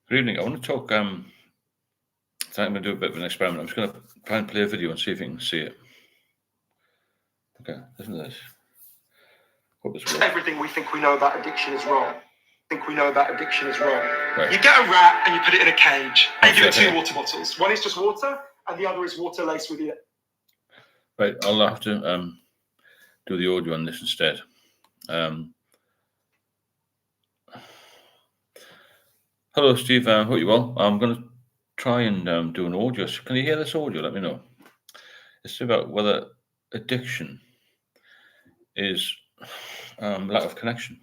Good evening. I want to talk. I'm going to do a bit of an experiment. I'm just going to try and play a video and see if you can see it. Okay, listen to this. Hope this works. Everything we think we know about addiction is wrong. Right. You get a rat and you put it in a cage. And you give it Okay. two water bottles. One is just water, and the other is water laced with it. Right, I'll have to do the audio on this instead. Hello, Steve. Hope you're well. I'm going to try and do an audio. So can you hear this audio? Let me know. It's about whether addiction is lack of connection.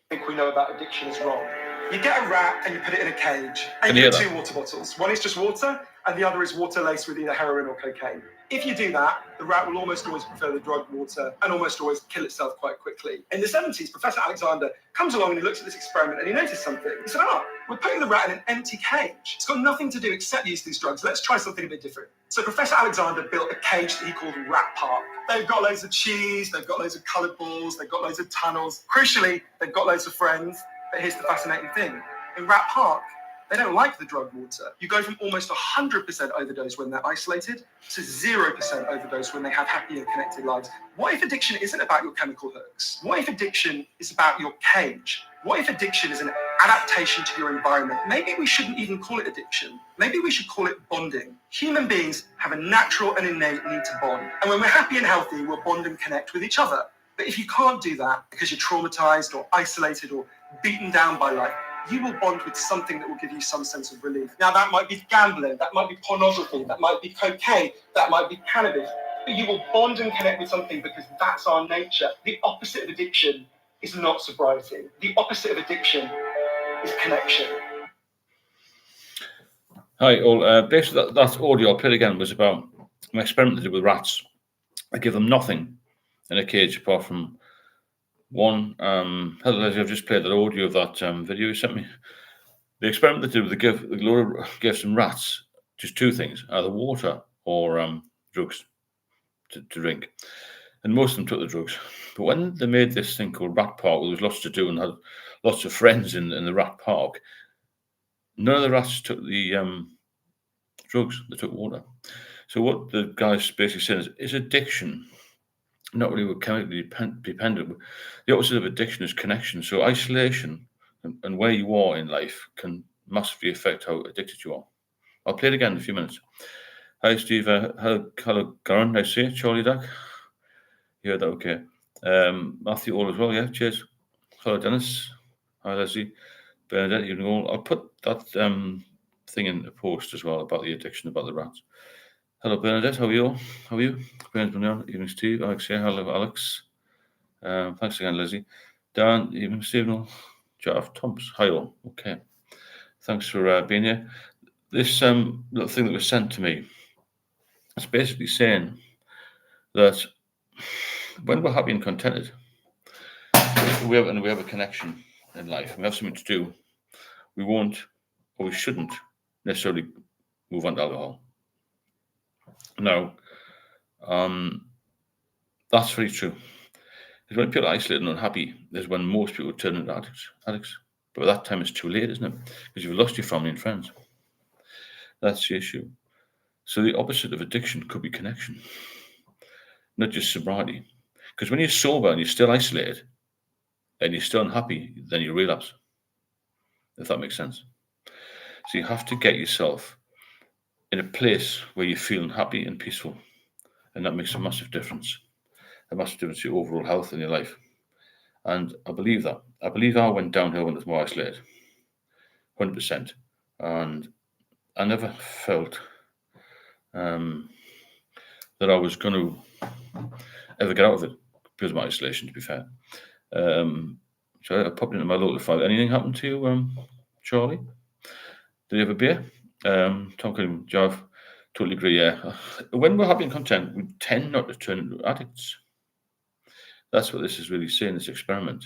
Think we know about addiction is wrong. You get a rat and you put it in a cage. And Can you you give hear it two water bottles. One is just water, and the other is water laced with either heroin or cocaine. If you do that, the rat will almost always prefer the drug water and almost always kill itself quite quickly. In the 70s, Professor Alexander comes along and he looks at this experiment and he noticed something. He said, we're putting the rat in an empty cage. It's got nothing to do except use these drugs. Let's try something a bit different. So Professor Alexander built a cage that he called Rat Park. They've got loads of cheese, they've got loads of coloured balls, they've got loads of tunnels. Crucially, they've got loads of friends. But here's the fascinating thing. In Rat Park, they don't like the drug water. You go from almost 100% overdose when they're isolated to 0% overdose when they have happy and connected lives. What if addiction isn't about your chemical hooks? What if addiction is about your cage? What if addiction is an adaptation to your environment? Maybe we shouldn't even call it addiction. Maybe we should call it bonding. Human beings have a natural and innate need to bond. And when we're happy and healthy, we'll bond and connect with each other. But if you can't do that because you're traumatized or isolated or beaten down by life, you will bond with something that will give you some sense of relief. Now, that might be gambling, that might be pornography, that might be cocaine, that might be cannabis. But you will bond and connect with something because that's our nature. The opposite of addiction is not sobriety. The opposite of addiction is connection. Hi, all. Basically, that audio I played again was about an experiment to do with rats. I give them nothing in a cage apart from one. Hello, Leslie. I've just played that audio of that video you sent me. The experiment they did, they gave some rats just two things: either water or drugs to drink. And most of them took the drugs. But when they made this thing called Rat Park, where there was lots to do and had lots of friends in the Rat Park, none of the rats took the drugs. They took water. So what the guy's basically saying is addiction not really chemically dependent. The opposite of addiction is connection. So isolation and where you are in life can massively affect how addicted you are. I'll play it again in a few minutes. Hi, Steve. Hello, Garen. Nice to see you. Charlie Duck. You heard that okay. Matthew all as well, yeah. Cheers. Hello, Dennis. Hi, Leslie. Bernadette, you know, I'll put that thing in the post as well about the addiction, about the rats. Hello, Bernadette. How are you all? How are you? Bernadette, evening, Steve. Alex, yeah. Hello, Alex. Thanks again, Leslie. Dan, evening, Stephen. Jeff, Tomps. Hi, all. Okay. Thanks for being here. This little thing that was sent to me, it's basically saying that when we're happy and contented, we have a connection in life, and we have something to do, we won't or we shouldn't necessarily move on to alcohol. Now, that's very true. Because when people are isolated and unhappy, is when most people turn into addicts. But by that time, it's too late, isn't it? Because you've lost your family and friends. That's the issue. So the opposite of addiction could be connection, not just sobriety. Because when you're sober and you're still isolated and you're still unhappy, then you relapse, if that makes sense. So you have to get yourself in a place where you're feeling happy and peaceful. And that makes a massive difference. A massive difference to your overall health in your life. And I believe that. I believe I went downhill when I was more isolated. 100%. And I never felt that I was going to ever get out of it because of my isolation, to be fair. So I popped into my local five. Anything happened to you, Charlie? Did you have a beer? Tom Cullen, Jav, totally agree, yeah. When we're happy and content, we tend not to turn into addicts. That's what this is really saying, this experiment.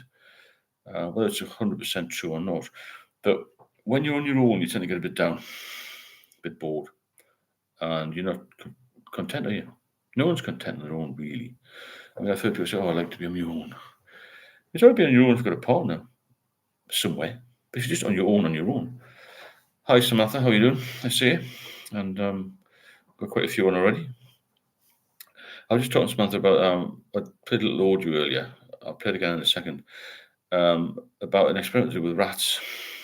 Whether it's 100% true or not. But when you're on your own, you tend to get a bit down, a bit bored. And you're not content, are you? No one's content on their own, really. I mean, I've heard people say, I like to be on my own. It's alright being on your own if you've got a partner somewhere. But if you're just on your own. Hi, Samantha, how are you doing? I see you. And got quite a few on already. I was just talking to Samantha about, I played a little audio earlier. I'll play it again in a second. About an experiment I did with rats.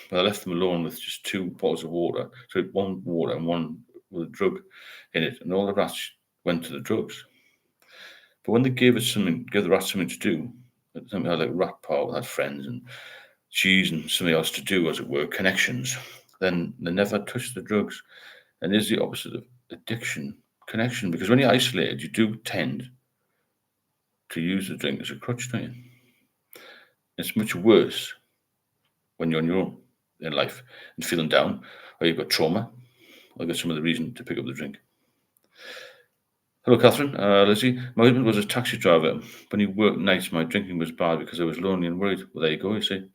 But I left them alone with just 2 bottles of water. So 1 water and 1 with a drug in it. And all the rats went to the drugs. But when they gave the rats something to do, something like rat park, had friends and cheese and something else to do, as it were, connections, then they never touched the drugs. And is the opposite of addiction, connection. Because when you're isolated, you do tend to use the drink as a crutch, don't you? It's much worse when you're on your own in life and feeling down, or you've got trauma, or you've got some other reason to pick up the drink. Hello, Catherine. Lizzie, my husband was a taxi driver. When he worked nights, my drinking was bad because I was lonely and worried. Well, there you go, you see.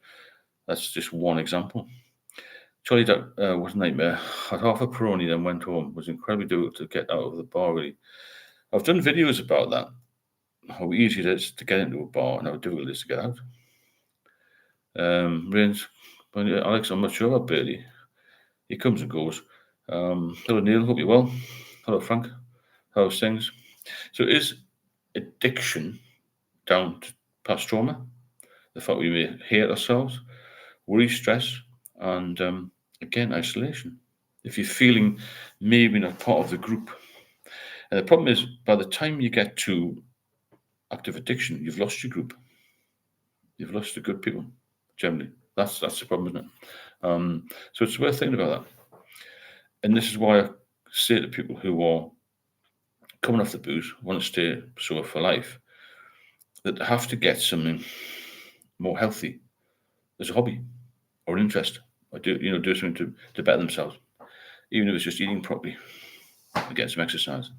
That's just one example. Charlie was a nightmare. Had half a Peroni, then went home. It was incredibly difficult to get out of the bar, really. I've done videos about that, how easy it is to get into a bar and how difficult it is to get out. Rains, Alex, I'm not sure about Birdie. He comes and goes. Hello, Neil. Hope you're well. Hello, Frank. How's things? So is addiction down to past trauma? The fact we may hate ourselves, worry, stress, and again, isolation. If you're feeling maybe not part of the group. And the problem is, by the time you get to active addiction, you've lost your group. You've lost the good people, generally. That's the problem, isn't it? So it's worth thinking about that. And this is why I say to people who are coming off the booze, want to stay sober for life, that they have to get something more healthy as a hobby or an interest, or do something to better themselves, even if it's just eating properly, and get some exercise,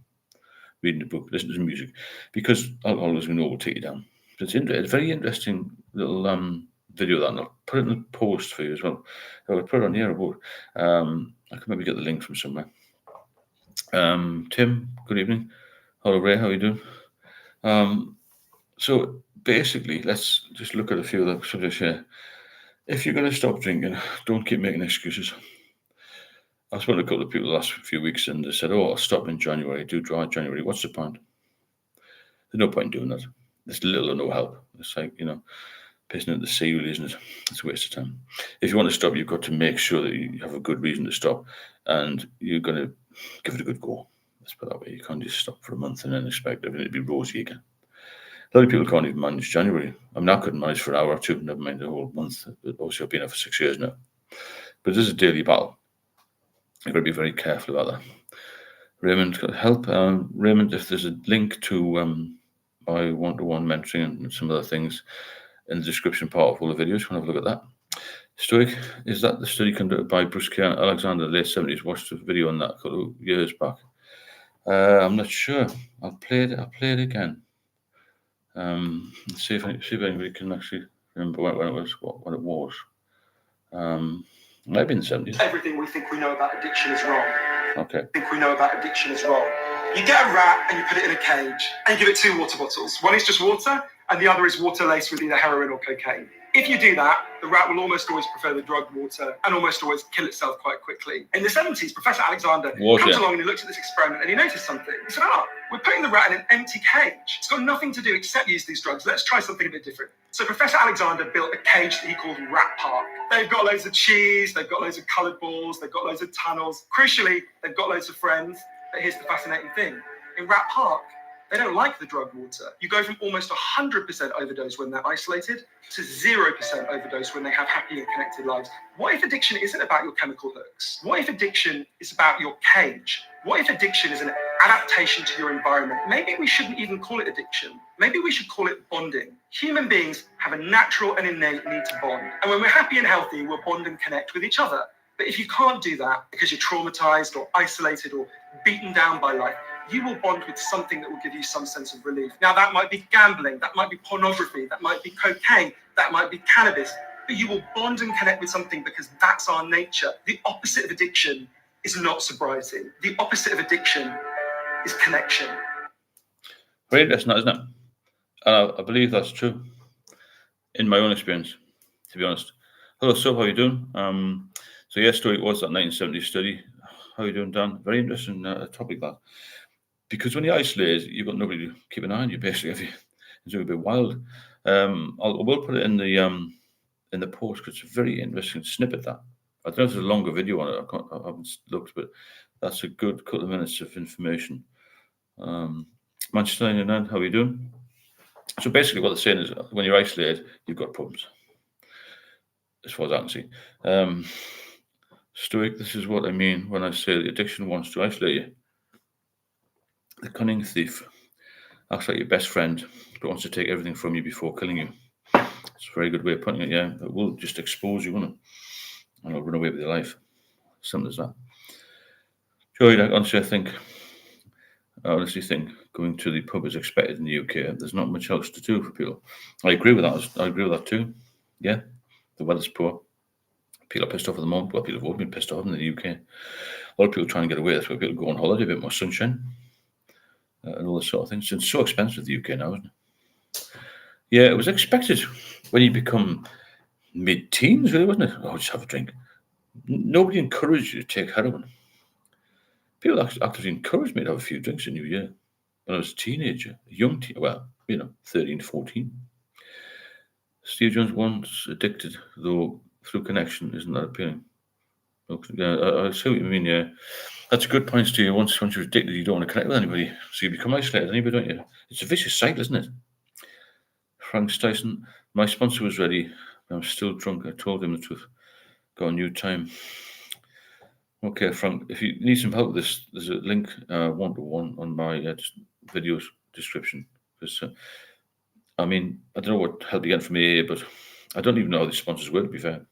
reading a book, listening to some music, because alcoholism, we know, will take you down. So it's a very interesting little video that, and I'll put it in the post for you as well. I'll put it on here about. I can maybe get the link from somewhere. Tim, good evening. Hello, Ray. How are you doing? So basically, let's just look at a few of the subjects here. If you're going to stop drinking, don't keep making excuses. I've spoken to a couple of people the last few weeks, and they said, "Oh, I'll stop in January. Do dry January." What's the point? There's no point in doing that. There's little or no help. It's like, pissing in the sea, really, isn't it? It's a waste of time. If you want to stop, you've got to make sure that you have a good reason to stop, and you're going to give it a good go. Let's put it that way. You can't just stop for a month and then expect everything to be rosy again. A lot of people can't even manage January. I mean, I couldn't manage for an hour or two, never mind the whole month. Obviously, I've been here for 6 years now. But this is a daily battle. You've got to be very careful about that. Raymond, got help. Raymond, if there's a link to my one-to-one mentoring and some other things in the description part of all the videos, you want to have a look at that. Stoic, is that the study conducted by Bruce K. Alexander, late 70s? Watched a video on that a couple of years back. I'm not sure. I'll play it again. See if anybody can actually remember when it was. Maybe in the 70s. Everything we think we know about addiction is wrong. Okay. I think we know about addiction is wrong. You get a rat and you put it in a cage and you give it 2 water bottles. One is just water and the other is water laced with either heroin or cocaine. If you do that, the rat will almost always prefer the drug water and almost always kill itself quite quickly. In the 70s, Professor Alexander comes along and he looked at this experiment and he noticed something. He said, we're putting the rat in an empty cage. It's got nothing to do except use these drugs. Let's try something a bit different. So Professor Alexander built a cage that he called Rat Park. They've got loads of cheese, they've got loads of coloured balls, they've got loads of tunnels. Crucially, they've got loads of friends. But here's the fascinating thing. In Rat Park, they don't like the drug water. You go from almost 100% overdose when they're isolated to 0% overdose when they have happy and connected lives. What if addiction isn't about your chemical hooks? What if addiction is about your cage? What if addiction is an adaptation to your environment? Maybe we shouldn't even call it addiction. Maybe we should call it bonding. Human beings have a natural and innate need to bond. And when we're happy and healthy, we'll bond and connect with each other. But if you can't do that because you're traumatized or isolated or beaten down by life, you will bond with something that will give you some sense of relief. Now, that might be gambling, that might be pornography, that might be cocaine, that might be cannabis, but you will bond and connect with something because that's our nature. The opposite of addiction is not sobriety. The opposite of addiction is connection. Very interesting, isn't it? And I believe that's true in my own experience, to be honest. Hello, sir. How are you doing? So yes, story was that 1970 study. How are you doing, Dan? Very interesting topic, that. Because when you're isolated, you've got nobody to keep an eye on you, basically. If it's a bit wild. I will put it in the post, because it's a very interesting snippet, that. I don't know if there's a longer video on it. I haven't looked, but that's a good couple of minutes of information. Manchester United, how are you doing? So basically what they're saying is, when you're isolated, you've got problems, as far as I can see. Stoic, this is what I mean when I say the addiction wants to isolate you. The cunning thief acts like your best friend, but wants to take everything from you before killing you. It's a very good way of putting it, yeah. It will just expose you, won't it? And it'll run away with your life. Simple as that. Joey, I honestly think going to the pub is expected in the UK. There's not much else to do for people. I agree with that. I agree with that too. Yeah, the weather's poor. People are pissed off at the moment. Well, people have all been pissed off in the UK. A lot of people trying to get away. That's why people go on holiday, a bit more sunshine, and all this sort of things. It's so expensive, the UK now, isn't it? Yeah, it was expected when you become mid-teens, really, wasn't it? Oh, just have a drink. Nobody encouraged you to take heroin. People actively encouraged me to have a few drinks in New Year when I was a teenager, a young teen, 13, 14. Steve Jones once addicted, though through connection, isn't that appealing? I see what you mean, yeah. That's a good point, Steve. Once you're addicted, you don't want to connect with anybody, so you become isolated anyway, don't you? It's a vicious cycle, isn't it? Frank Styson, my sponsor was ready, but I'm still drunk. I told him the truth. Got a new time. Okay, Frank, if you need some help with this, there's a link one-to-one on my videos description. Because, I don't know what help you get from AA, but I don't even know how these sponsors work, to be fair.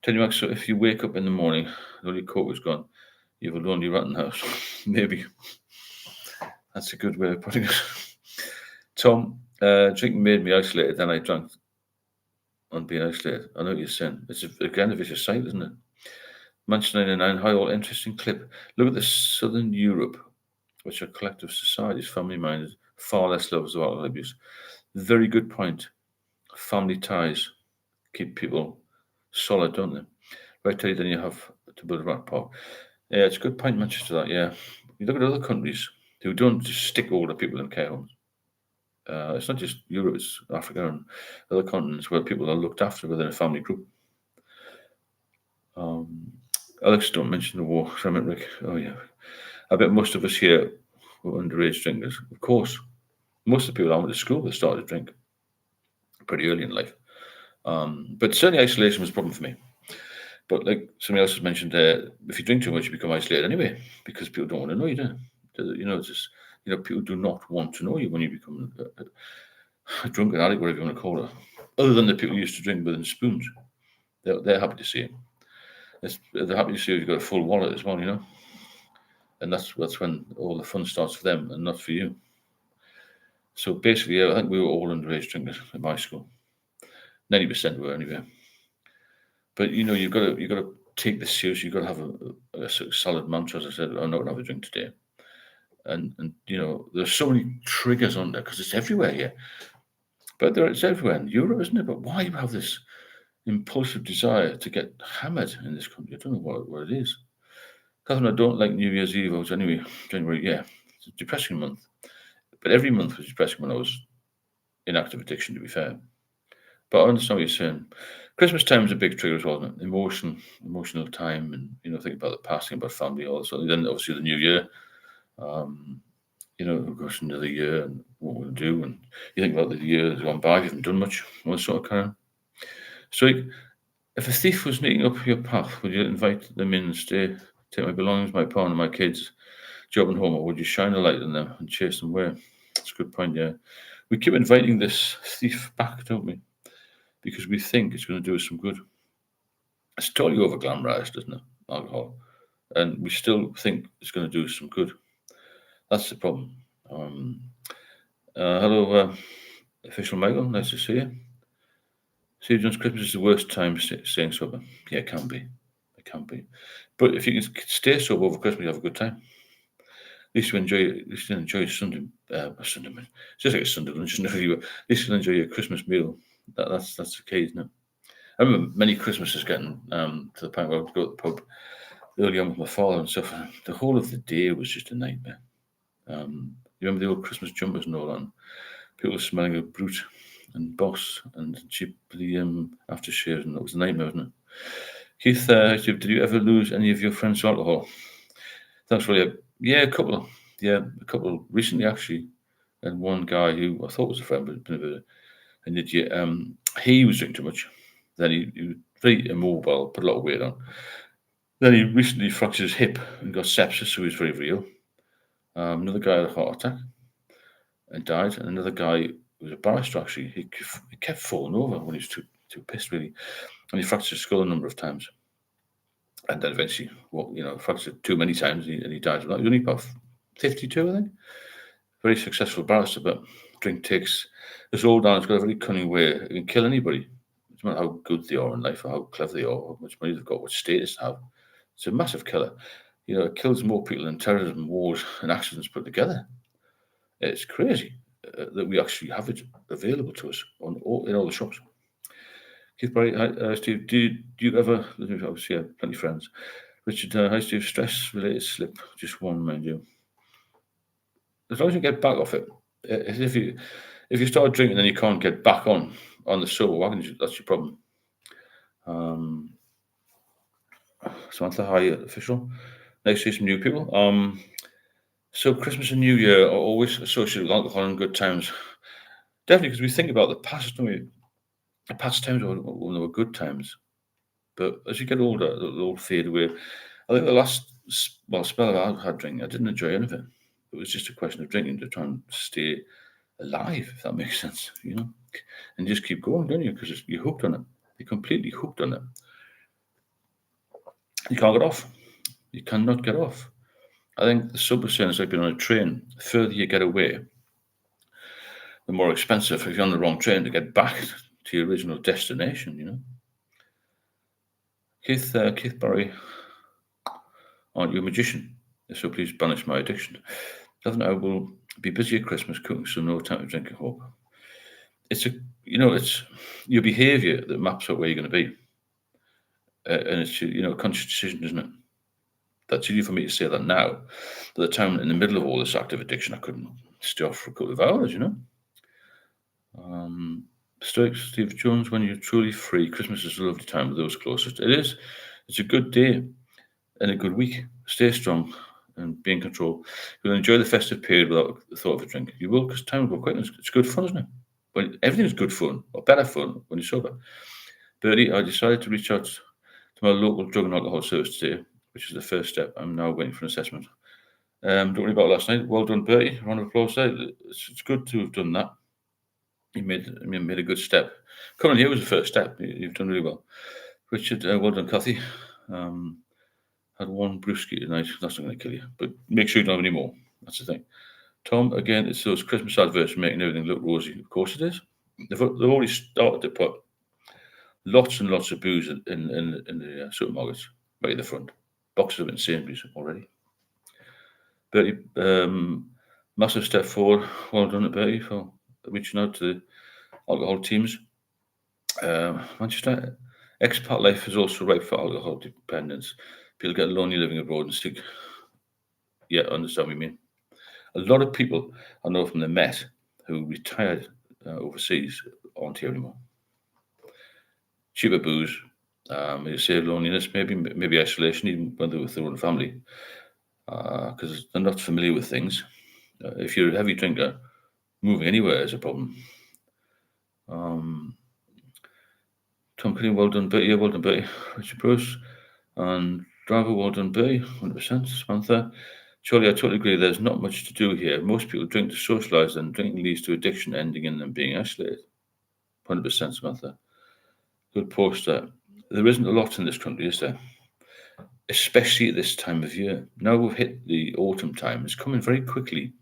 Tell you, Max, so if you wake up in the morning and all your coat is gone, you have a lonely rat in the house. Maybe. That's a good way of putting it. Tom, drinking made me isolated, then I drank on being isolated. I know what you're saying. It's again a vicious cycle, isn't it? Manchester 99, hi all, interesting clip. Look at the Southern Europe, which are collective societies, family-minded, far less lovers of alcohol abuse. Very good point. Family ties keep people solid, don't they? Right, Teddy, then you have to build a rat park. Yeah, it's a good point, Manchester, that, yeah. You look at other countries who don't just stick older people in care homes. It's not just Europe, it's Africa and other continents where people are looked after within a family group. Alex, don't mention the war. Rick. Oh, yeah. I bet most of us here were underage drinkers. Of course. Most of the people I went to school, they started to drink pretty early in life. But certainly isolation was a problem for me. But like somebody else has mentioned, if you drink too much, you become isolated anyway, because people don't want to know you, do they? People do not want to know you when you become a drunken addict, whatever you want to call it. Other than the people who used to drink within spoons. They're happy to see it. They're happy to see you've got a full wallet as well, and that's when all the fun starts for them and not for you. So basically, I think we were all underage drinkers at my school. 90% were anyway. But you've got to take this seriously. You've got to have a sort of solid mantra. As I said, I'm not going to have a drink today. And there's so many triggers on there because it's everywhere here. But it's everywhere in Europe, isn't it? But why you have this impulsive desire to get hammered in this country? I don't know what it is. Catherine, I don't like New Year's Eve. January, yeah. It's a depressing month. But every month was depressing when I was in active addiction, to be fair. But I understand what you're saying. Christmas time is a big trigger as well, isn't it? Emotional time, and think about the past, think about family, all that. Then obviously the new year, of course, another year and what we'll do, and you think about the year that's gone by, you haven't done much, all this sort of kind of. So, if a thief was sneaking up your path, would you invite them in and stay, take my belongings, my partner, my kids, job and home, or would you shine a light on them and chase them away? That's a good point, yeah. We keep inviting this thief back, don't we? Because we think it's going to do us some good. It's totally over glamorized, isn't it? Alcohol. And we still think it's going to do us some good. That's the problem. Hello, Official Michael. Nice to see you. Steve Jones, Christmas is the worst time staying sober. Yeah, it can be. It can be. But if you can stay sober over Christmas, you have a good time. At least you enjoy Sunday. Sunday, man. It's just like a Sunday lunch. At least you'll enjoy your Christmas meal. That's the key, isn't it? I remember many Christmases getting to the point where I would go to the pub early on with my father and stuff. And the whole of the day was just a nightmare. You remember the old Christmas jumpers and all that? And people smelling of brute and boss and cheap aftershaves, and that was a nightmare, wasn't it? Keith, did you ever lose any of your friends to alcohol? Thanks, William. Yeah, a couple. Yeah, a couple recently, actually. And one guy who I thought was a friend, but been a bit of an idiot. He was drinking too much. Then he was very immobile, put a lot of weight on. Then he recently fractured his hip and got sepsis, so he was very, very ill. Another guy had a heart attack and died. And another guy was a barrister, actually. He kept falling over when he was too pissed, really. And he fractured his skull a number of times. And then eventually, fractured too many times, and he died. He was only about 52, I think. Very successful barrister, but drink takes this old man has got a very cunning way. It can kill anybody. It's not how good they are in life or how clever they are, or how much money they've got, what status they have. It's a massive killer. It kills more people than terrorism, wars, and accidents put together. It's crazy that we actually have it available to us in all the shops. Keith Barry, hi, Steve, do you ever, obviously, plenty of friends. Richard, hi, Steve, stress-related slip, just one, mind you. As long as you get back off it, if you start drinking and you can't get back on the sober wagon, that's your problem. Samantha, hi, official. Nice to see some new people. So Christmas and New Year are always associated with alcohol and good times. Definitely, because we think about the past, don't we? The past times when there were good times. But as you get older, they'll all fade away. I think the last spell of alcohol drinking, I didn't enjoy any of it. It was just a question of drinking to try and stay alive, if that makes sense, and just keep going, don't you? Because you're hooked on it. You're completely hooked on it. You can't get off. You cannot get off. I think the sober saying is like being on a train. The further you get away, the more expensive if you're on the wrong train to get back to your original destination, Keith Barry, aren't you a magician? If so, please banish my addiction. Doesn't I will be busy at Christmas cooking, so no time to drink, I hope. It's your behaviour that maps out where you're going to be. And it's a conscious decision, isn't it? That's easy for me to say that now. But at the time, in the middle of all this active addiction, I couldn't stay off for a couple of hours, Stoic Steve Jones, when you're truly free, Christmas is a lovely time with those closest. It is. It's a good day and a good week. Stay strong and be in control. You'll enjoy the festive period without the thought of a drink. You will, because time will go quick. It's good fun, isn't it? When everything's good fun, or better fun, when you're sober. Bertie, I decided to reach out to my local drug and alcohol service today, which is the first step. I'm now waiting for an assessment. Don't worry about last night. Well done, Bertie. Round of applause there. It's good to have done that. You made a good step. Coming here was the first step. You've done really well. Richard, well done, Kathy. Had one brewski tonight. That's not going to kill you. But make sure you don't have any more. That's the thing. Tom, again, it's those Christmas adverts making everything look rosy. Of course it is. They've already started to put lots and lots of booze in the supermarkets right at the front. Boxes of Sainsbury's already. Bertie, massive step forward. Well done to Bertie for reaching out to the alcohol teams. Manchester, expat life is also ripe for alcohol dependence. People get lonely living abroad and sick. Yeah, I understand what you mean. A lot of people I know from the Met who retired overseas aren't here anymore. Cheaper booze, you say loneliness, maybe isolation, even when they're with their own family, because they're not familiar with things. If you're a heavy drinker, moving anywhere is a problem. Tom Kenny, well done, Betty. Yeah, well done, Betty. Richard Bruce and Driver, well done, Betty. 100%. Samantha. Charlie, I totally agree. There's not much to do here. Most people drink to socialise, and drinking leads to addiction, ending in them being isolated. 100%, Samantha. Good poster. There isn't a lot in this country, is there? Especially at this time of year. Now we've hit the autumn time. It's coming very quickly.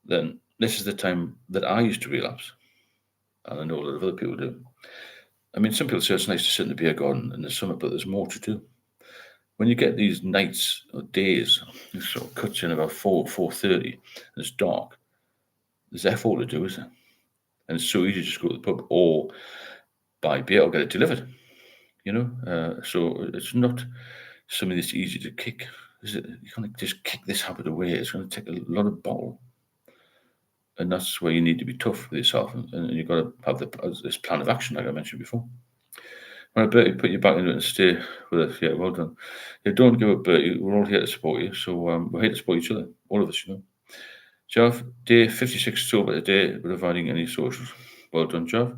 Then this is the time that I used to relapse. And I know a lot of other people do. I mean, some people say it's nice to sit in the beer garden in the summer, but there's more to do. When you get these nights or days, it sort of cuts in about 4:30, and it's dark. There's F all to do, isn't it? And it's so easy to just go to the pub, or buy beer or get it delivered. So it's not something that's easy to kick. You can't just kick this habit away. It's going to take a lot of bottle. And that's where you need to be tough with yourself, and you've got to have this plan of action, like I mentioned before. Right, Bertie, put you back into it and stay with us. Yeah, well done. Yeah, don't give up, Bertie. We're all here to support you. So we're here to support each other, all of us, Jav, day 56 sober today, without avoiding any socials. Well done, Jav.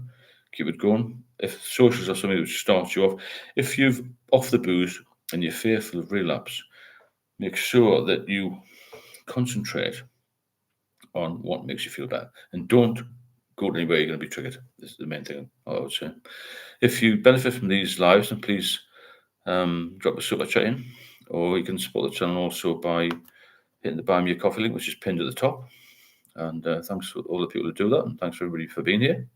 Keep it going. If socials are something which starts you off, if you've off the booze and you're fearful of relapse, make sure that you concentrate on what makes you feel better, and don't go to anywhere you're going to be triggered. This is the main thing I would say. If you benefit from these lives, then please drop a super chat in, or you can support the channel also by hitting the Buy Me a Coffee link, which is pinned at the top. And thanks for all the people who do that, and thanks for everybody for being here.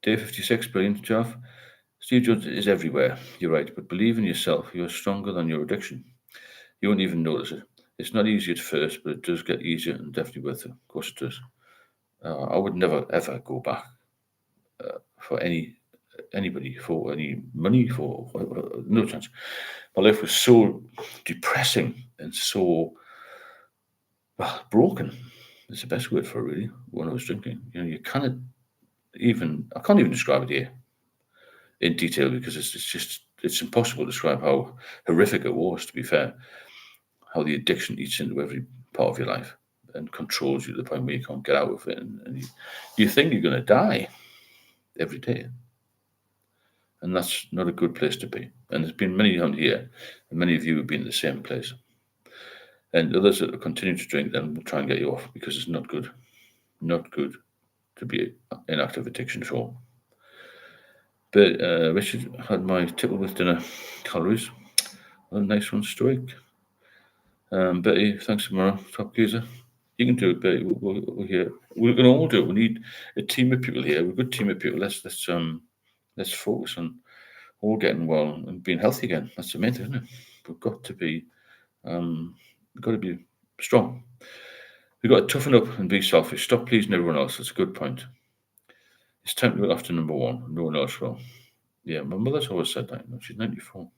Day 56, brilliant, Jeff. Steve Jobs is everywhere, you're right, but believe in yourself. You're stronger than your addiction. You won't even notice it. It's not easy at first, but it does get easier and definitely worth it. Of course it does. I would never, ever go back for anybody, for any money, for no chance. My life was so depressing and so broken. It's the best word for it, really, when I was drinking. You cannot even, I can't even describe it here in detail, because it's impossible to describe how horrific it was, to be fair. How the addiction eats into every part of your life and controls you to the point where you can't get out of it. And you think you're going to die every day. And that's not a good place to be. And there's been many on here, and many of you have been in the same place. And others that continue to drink, then will try and get you off, because it's not good. Not good to be in active addiction at all. But Richard had my tipple with dinner calories. A nice one, Stoic. Betty, thanks tomorrow, top geezer. You can do it, Betty. We're here. We're going to all do it. We need a team of people here. We're a good team of people. Let's focus on all getting well and being healthy again. That's the main thing, isn't it? We've got to be strong. We've got to toughen up and be selfish. Stop pleasing everyone else. That's a good point. It's time to look after number one. No one else will. Yeah, my mother's always said that. She's 94.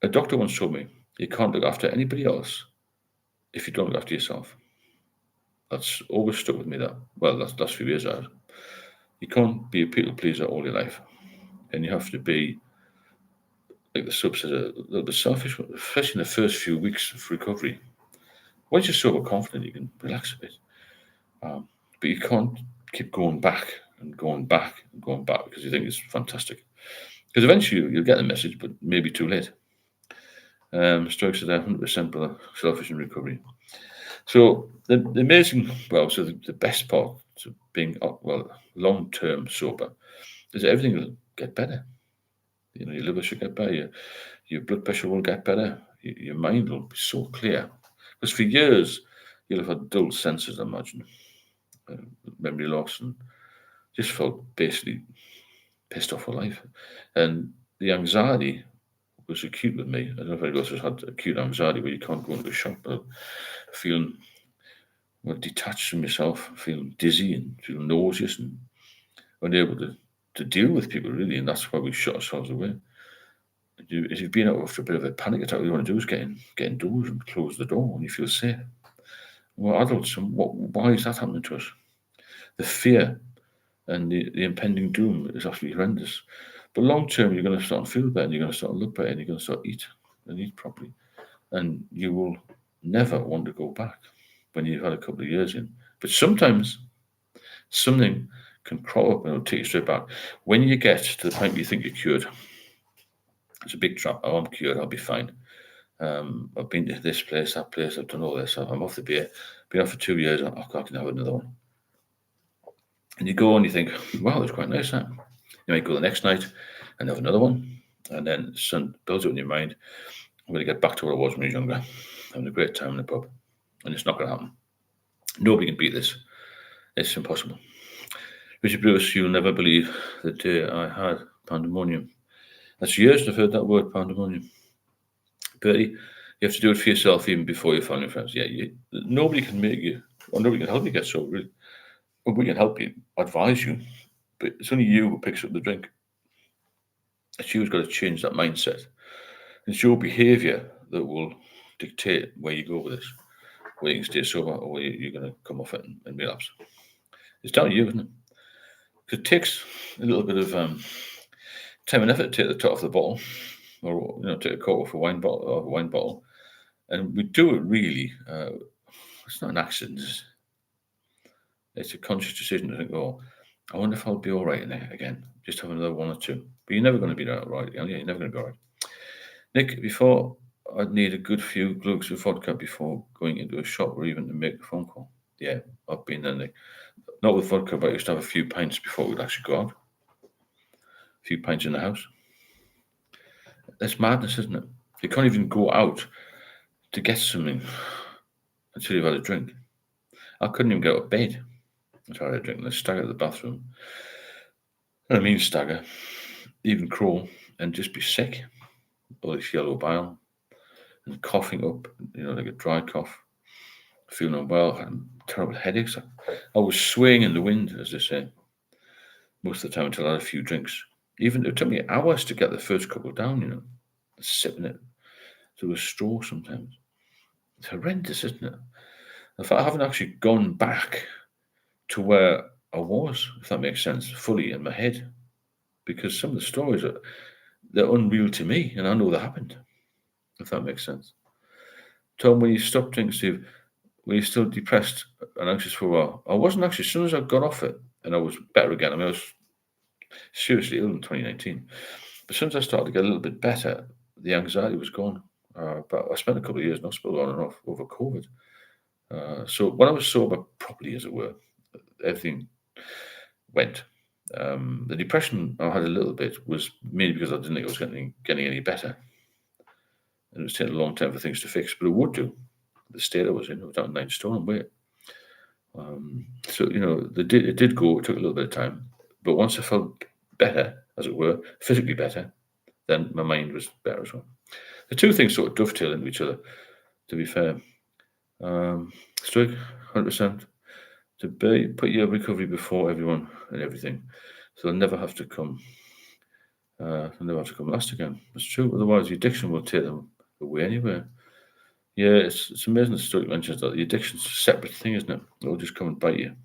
A doctor once told me, you can't look after anybody else if you don't look after yourself. That's always stuck with me. That's the last few years. You can't be a people pleaser all your life, and you have to be, like the sub said, a little bit selfish, especially in the first few weeks of recovery. Once you're sober confident, you can relax a bit, but you can't keep going back and going back and going back because you think it's fantastic. Because eventually you'll get the message, but maybe too late. Strokes are there 100% selfish in recovery. So the amazing, the best part of being long-term sober is that everything will get better. Your liver should get better, your blood pressure will get better, your mind will be so clear. Because for years you'll have had dull senses, I imagine, memory loss, and just felt basically pissed off with life. And the anxiety was acute with me. I don't know if anybody else has had acute anxiety where you can't go into a shop without feeling detached from yourself, feeling dizzy and feeling nauseous and unable to deal with people, really. And that's why we shut ourselves away. If you've been out after a bit of a panic attack, what you want to do is get indoors and close the door and you feel safe. We're adults, and why is that happening to us? The fear and the impending doom is absolutely horrendous. But long term, you're going to start to feel better, and you're going to start to look better, and you're going to start to eat properly. And you will never want to go back when you've had a couple of years in. But sometimes something can crop up and it'll take you straight back. When you get to the point where you think you're cured, it's a big trap. Oh, I'm cured, I'll be fine. I've been to this place, that place, I've done all this, I'm off the beer, been off for 2 years, I can have another one. And you go and you think, wow, that's quite nice, that. You might go the next night and have another one, and then sun builds up in your mind, I'm going to get back to where I was when I was younger, having a great time in the pub. And it's not going to happen. Nobody can beat this. It's impossible. Richard Bruce, you'll never believe the day I had pandemonium. That's years I've heard that word, pandemonium. Bertie, you have to do it for yourself even before your family and friends. Yeah, nobody can make you, or nobody can help you get sober, really. But we can help you, advise you, But it's only you who picks up the drink. It's you who's got to change that mindset. It's your behaviour that will dictate where you go with this, where you can stay sober or where you're going to come off it and relapse. It's down to you, isn't it? Because it takes a little bit of time and effort to take the top off the bottle, or take a cork off a wine bottle, and we do it really. It's not an accident. It's a conscious decision to think, oh, I wonder if I'll be all right in there again. Just have another one or two. But you're never going to be all right. You're never going to be all right. Nick, before I'd need a good few glugs of vodka before going into a shop or even to make a phone call. Yeah, I've been there, Nick. Not with vodka, but I used to have a few pints before we'd actually go out. A few pints in the house. That's madness, isn't it? You can't even go out to get something until you've had a drink. I couldn't even get out of bed until I had a drink. Let's stagger to the bathroom. And I mean stagger, even crawl and just be sick. All this yellow bile and coughing up, like a dry cough, feeling unwell, having terrible headaches. I was swaying in the wind, as they say, most of the time until I had a few drinks. Even it took me hours to get the first couple down, sipping it through a straw sometimes. It's horrendous, isn't it? In fact, I haven't actually gone back to where I was, if that makes sense, fully in my head, because some of the stories they're unreal to me, and I know they happened, if that makes sense. Tom, when you stopped drinking, Steve, were you still depressed and anxious for a while? I wasn't actually. As soon as I got off it and I was better again, I was seriously ill in 2019. But as soon as I started to get a little bit better, the anxiety was gone. But I spent a couple of years in hospital on and off over COVID. So when I was sober properly, as it were, everything went. The depression I had a little bit was mainly because I didn't think I was getting any better. And it was taking a long time for things to fix, but it would do. The state I was in, I was down 9 stone in weight. So, it did go, it took a little bit of time. But once I felt better, as it were, physically better, then my mind was better as well. The two things sort of dovetail into each other, to be fair. Stoic, 100%. To put your recovery before everyone and everything. So they'll never have to come. Last again. It's true. Otherwise, the addiction will take them away anyway. Yeah, it's amazing the story mentions that the addiction's a separate thing, isn't it? It'll just come and bite you.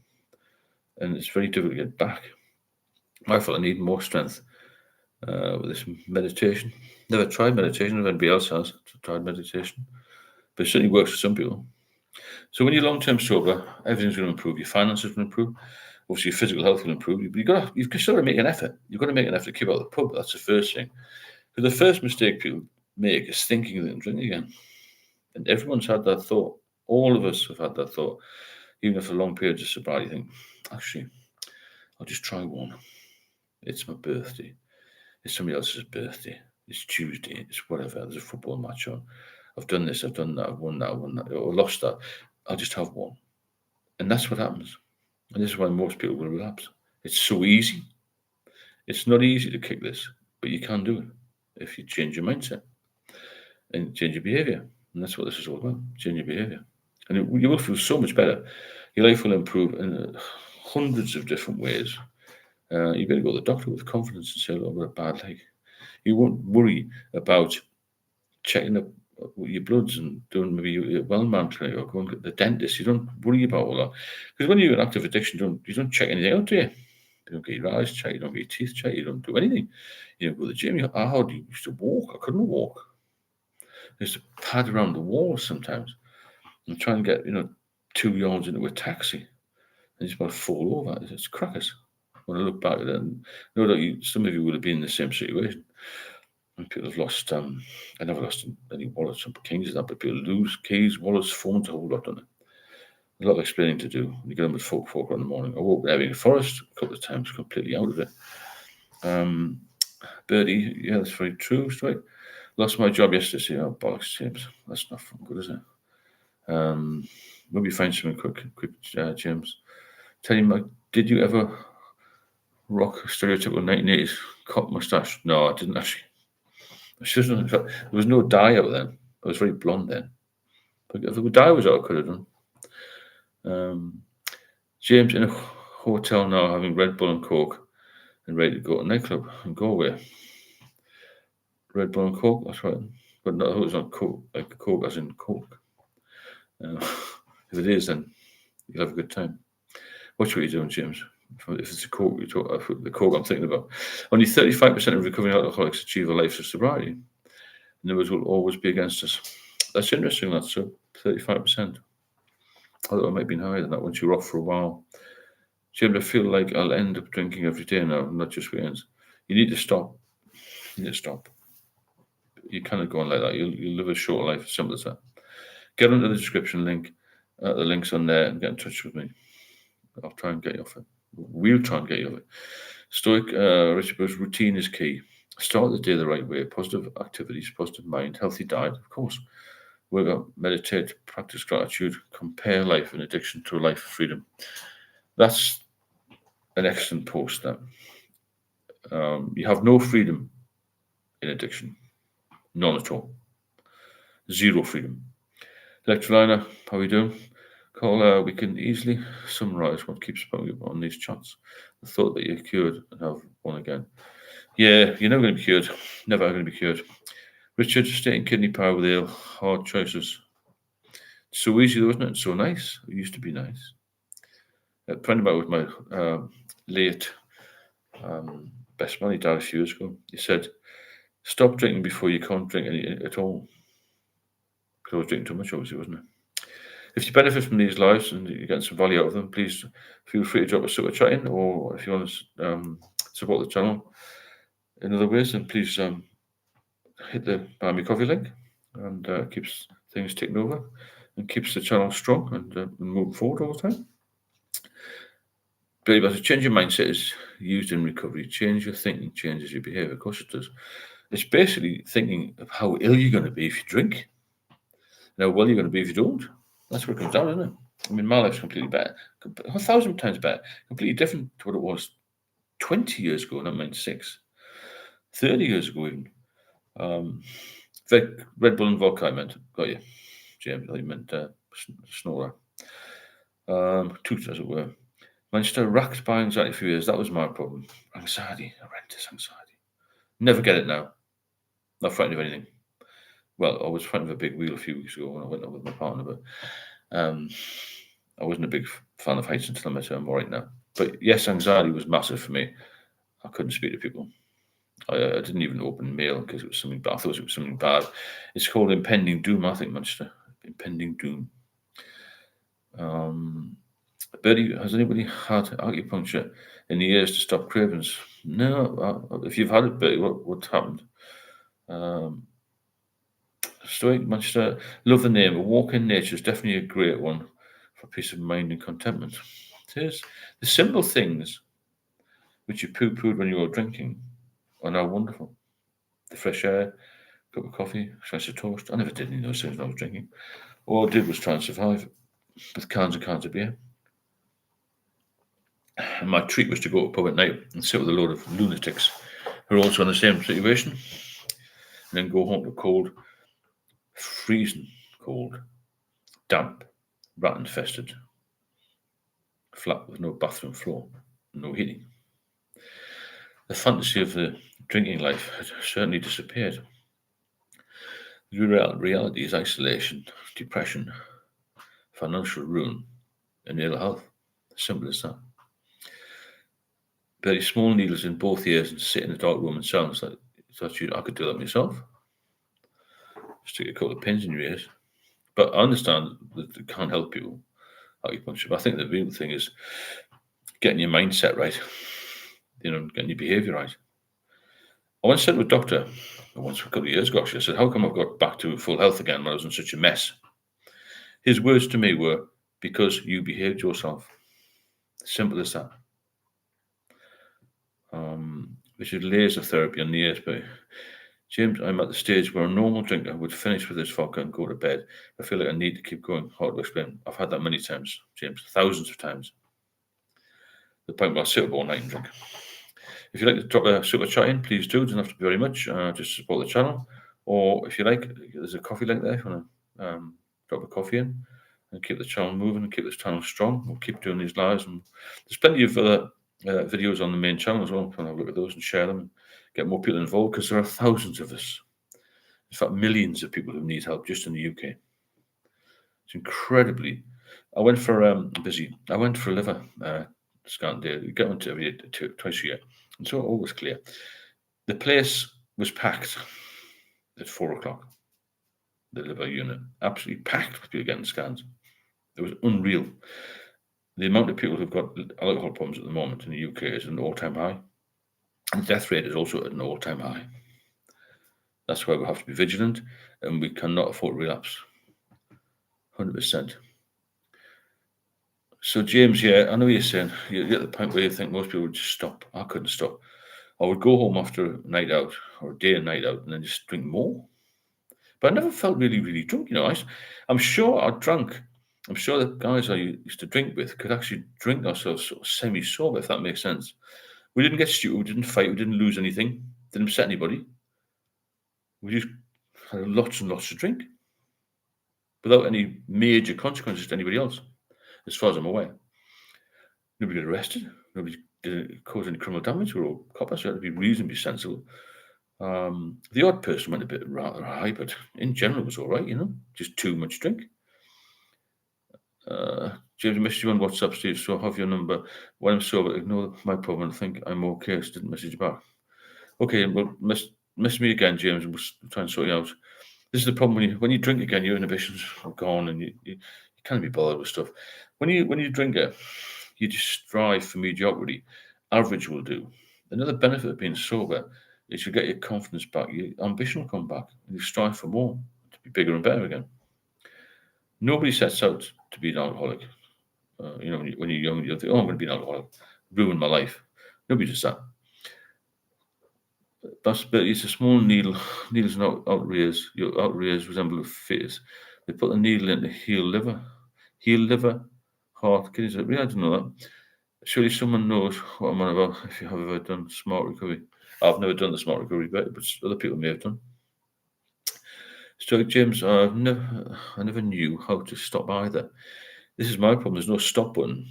And it's very difficult to get back. I feel I need more strength with this meditation. Never tried meditation, if anybody else has tried meditation. But it certainly works for some people. So when you're long-term sober, everything's going to improve. Your finances will improve. Obviously, your physical health will improve. But you've got to make an effort. You've got to make an effort to keep out the pub. That's the first thing. Because the first mistake people make is thinking they can drink again. And everyone's had that thought. All of us have had that thought. Even after long periods of sobriety, you think, actually, I'll just try one. It's my birthday. It's somebody else's birthday. It's Tuesday. It's whatever. There's a football match on. I've done this. I've done that. I've won that. Or lost that. I'll just have one. And that's what happens. And this is why most people will relapse. It's so easy. It's not easy to kick this, but you can do it if you change your mindset and change your behaviour. And that's what this is all about, change your behaviour. And you will feel so much better. Your life will improve in hundreds of different ways. You better go to the doctor with confidence and say, look, I've got a bad leg. You won't worry about checking up your bloods and doing maybe your well-man clinic or going to the dentist. You don't worry about all that. Because when you're in active addiction, you don't check anything out, do you? You don't get your eyes checked, you don't get your teeth checked, you don't do anything. You don't go to the gym. I hardly used to walk. I couldn't walk. I used to pad around the walls sometimes and try and get, 2 yards into a taxi and just about fall over. It's crackers. When I look back at it, no doubt some of you would have been in the same situation. And people have lost, I never lost any wallets and keys and that, but people lose keys, wallets, phones, a whole lot, don't they? A lot of explaining to do. You get them at 4 o'clock in the morning. I walked in the forest a couple of times, completely out of it. Birdie, yeah, that's very true, straight. Lost my job yesterday. Oh, bollocks, James. That's not good, is it? Maybe find something quick, James. Tell you, Mike, did you ever rock a stereotypical 1980s cop mustache? No, I didn't actually. There was no dye out then. I was very blonde then. But if the dye was out, I could have done. James in a hotel now having Red Bull and Coke. and ready to go to a nightclub and go away. Red Bull and Coke, that's right. But no, I hope it's not Coke, like Coke as in Coke. If it is, then you'll have a good time. Watch what you're doing, James. If it's a Coke, the Coke I'm thinking about. Only 35% of recovering alcoholics achieve a life of sobriety. Numbers will always be against us. That's interesting, that's so 35%. Although it might be higher than that once you're off for a while. James, I feel like I'll end up drinking every day now, not just weekends. You need to stop. You need to stop. You cannot go on like that. You'll live a short life, as simple as that. Get into the description link, the links on there, and get in touch with me. I'll try and get you off it. We'll try and get you off it. Stoic Richard Bruce, routine is key. Start the day the right way. Positive activities, positive mind, healthy diet, of course. Work out, meditate, practice gratitude, compare life and addiction to a life of freedom. That's an excellent post there. You have no freedom in addiction. None at all. Zero freedom. Electroliner, how are we doing? Call, we can easily summarise what keeps you on these chats. The thought that you're cured and have one again. Yeah, you're never going to be cured. Never going to be cured. Richard, stating kidney power with ale, hard choices. So easy though, isn't it? So nice. It used to be nice. A friend of mine with my late best man, he died a few years ago. He said, stop drinking before you can't drink any at all. Because I was drinking too much, obviously, wasn't it? If you benefit from these lives and you're getting some value out of them, please feel free to drop a super chat in, or if you want to support the channel in other ways, then please hit the Buy Me Coffee link, and keeps things ticking over and keeps the channel strong and moving forward all the time. But to change your mindset is used in recovery. Change your thinking changes your behaviour. Of course it does. It's basically thinking of how ill you're going to be if you drink, and how well you're going to be if you don't. That's what it comes down, isn't it? I mean, my life's completely better, 1,000 times better, completely different to what it was 20 years ago, not mind 6, 30 years ago even. Red Bull and vodka, I meant. Got you, James. I meant snorer. Toot, as it were. Manchester racked by anxiety for years. That was my problem. Anxiety, horrendous anxiety. Never get it now. Not frightened of anything. Well, I was frightened of a big wheel a few weeks ago when I went out with my partner, but I wasn't a big fan of heights until I met her. I'm all right now. But yes, anxiety was massive for me. I couldn't speak to people. I didn't even open mail because it was something bad. I thought it was something bad. It's called impending doom, I think, Manchester. Impending doom. Betty, has anybody had acupuncture in the years to stop cravings? No. If you've had it, Betty, what happened? Stoic Manchester, love the name. A walk in nature is definitely a great one for peace of mind and contentment. It is. The simple things which you poo-pooed when you were drinking are now wonderful. The fresh air, cup of coffee, slice of toast. I never did any of those things when I was drinking. All I did was try and survive with cans and cans of beer. And my treat was to go to a pub at night and sit with a load of lunatics who are also in the same situation, and then go home to cold, freezing cold, damp, rat-infested flat with no bathroom floor, no heating. The fantasy of the drinking life had certainly disappeared. The reality is isolation, depression, financial ruin, and ill health. Simple as that. Very small needles in both ears and sit in a dark room and sounds like I could do that myself. Stick a couple of pins in your ears. But I understand that it can't help people, acupuncture. But I think the real thing is getting your mindset right, getting your behaviour right. I once said to a doctor, a couple of years ago, actually, I said, how come I've got back to full health again when I was in such a mess? His words to me were, because you behaved yourself. Simple as that. Which is laser therapy on the ears, but James, I'm at the stage where a normal drinker would finish with his vodka and go to bed. I feel like I need to keep going. Hard to explain. I've had that many times, James, thousands of times. The point where I sit up all night and drink. If you'd like to drop a super chat in, please do. It doesn't have to be very much. Just support the channel. Or if you like, there's a coffee link there if you want to drop a coffee in and keep the channel moving and keep this channel strong. We'll keep doing these lives. And there's plenty of other videos on the main channel as well. I'll have a look at those and share them, get more people involved, because there are thousands of us. In fact, millions of people who need help just in the UK. It's incredibly. I went for a liver scan day. You get one twice a year, and so all was clear. The place was packed at 4 o'clock. The liver unit absolutely packed with people getting scans. It was unreal. The amount of people who've got alcohol problems at the moment in the UK is an all-time high. And the death rate is also at an all-time high. That's why we have to be vigilant, and we cannot afford relapse. 100%. So, James, yeah, I know what you're saying. You're at the point where you think most people would just stop. I couldn't stop. I would go home after a night out or a day and night out and then just drink more. But I never felt really, really drunk. I'm sure I drank. I'm sure the guys I used to drink with could actually drink ourselves sort of semi-sober, if that makes sense. We didn't get stupid. We didn't fight. We didn't lose anything. Didn't upset anybody. We just had lots and lots to drink without any major consequences to anybody else, as far as I'm aware. Nobody got arrested. Nobody did cause any criminal damage. We were all coppers. We had to be reasonably sensible. The odd person went a bit rather high, but in general it was all right, just too much drink. James, I missed you on WhatsApp, Steve, so I have your number. When I'm sober, ignore my problem and think I'm okay, so didn't message you back. Okay, well, miss me again, James, and we'll try and sort you out. This is the problem when you drink again, your inhibitions are gone and you can't be bothered with stuff. When you drink it, you just strive for mediocrity. Average will do. Another benefit of being sober is you get your confidence back, your ambition will come back, and you strive for more, to be bigger and better again. Nobody sets out to be an alcoholic. When you're young, you think, "Oh, I'm going to be an alcoholic, ruin my life." Nobody does that. But it's a small needle. Needles not outraise. Your outraise resemble a fetus. They put the needle in to heal liver, heart, kidneys. I don't know that. Surely someone knows what I'm on about. If you have ever done smart recovery, I've never done the smart recovery bit, but other people may have done. So, James, I never knew how to stop either. This is my problem. There's no stop button.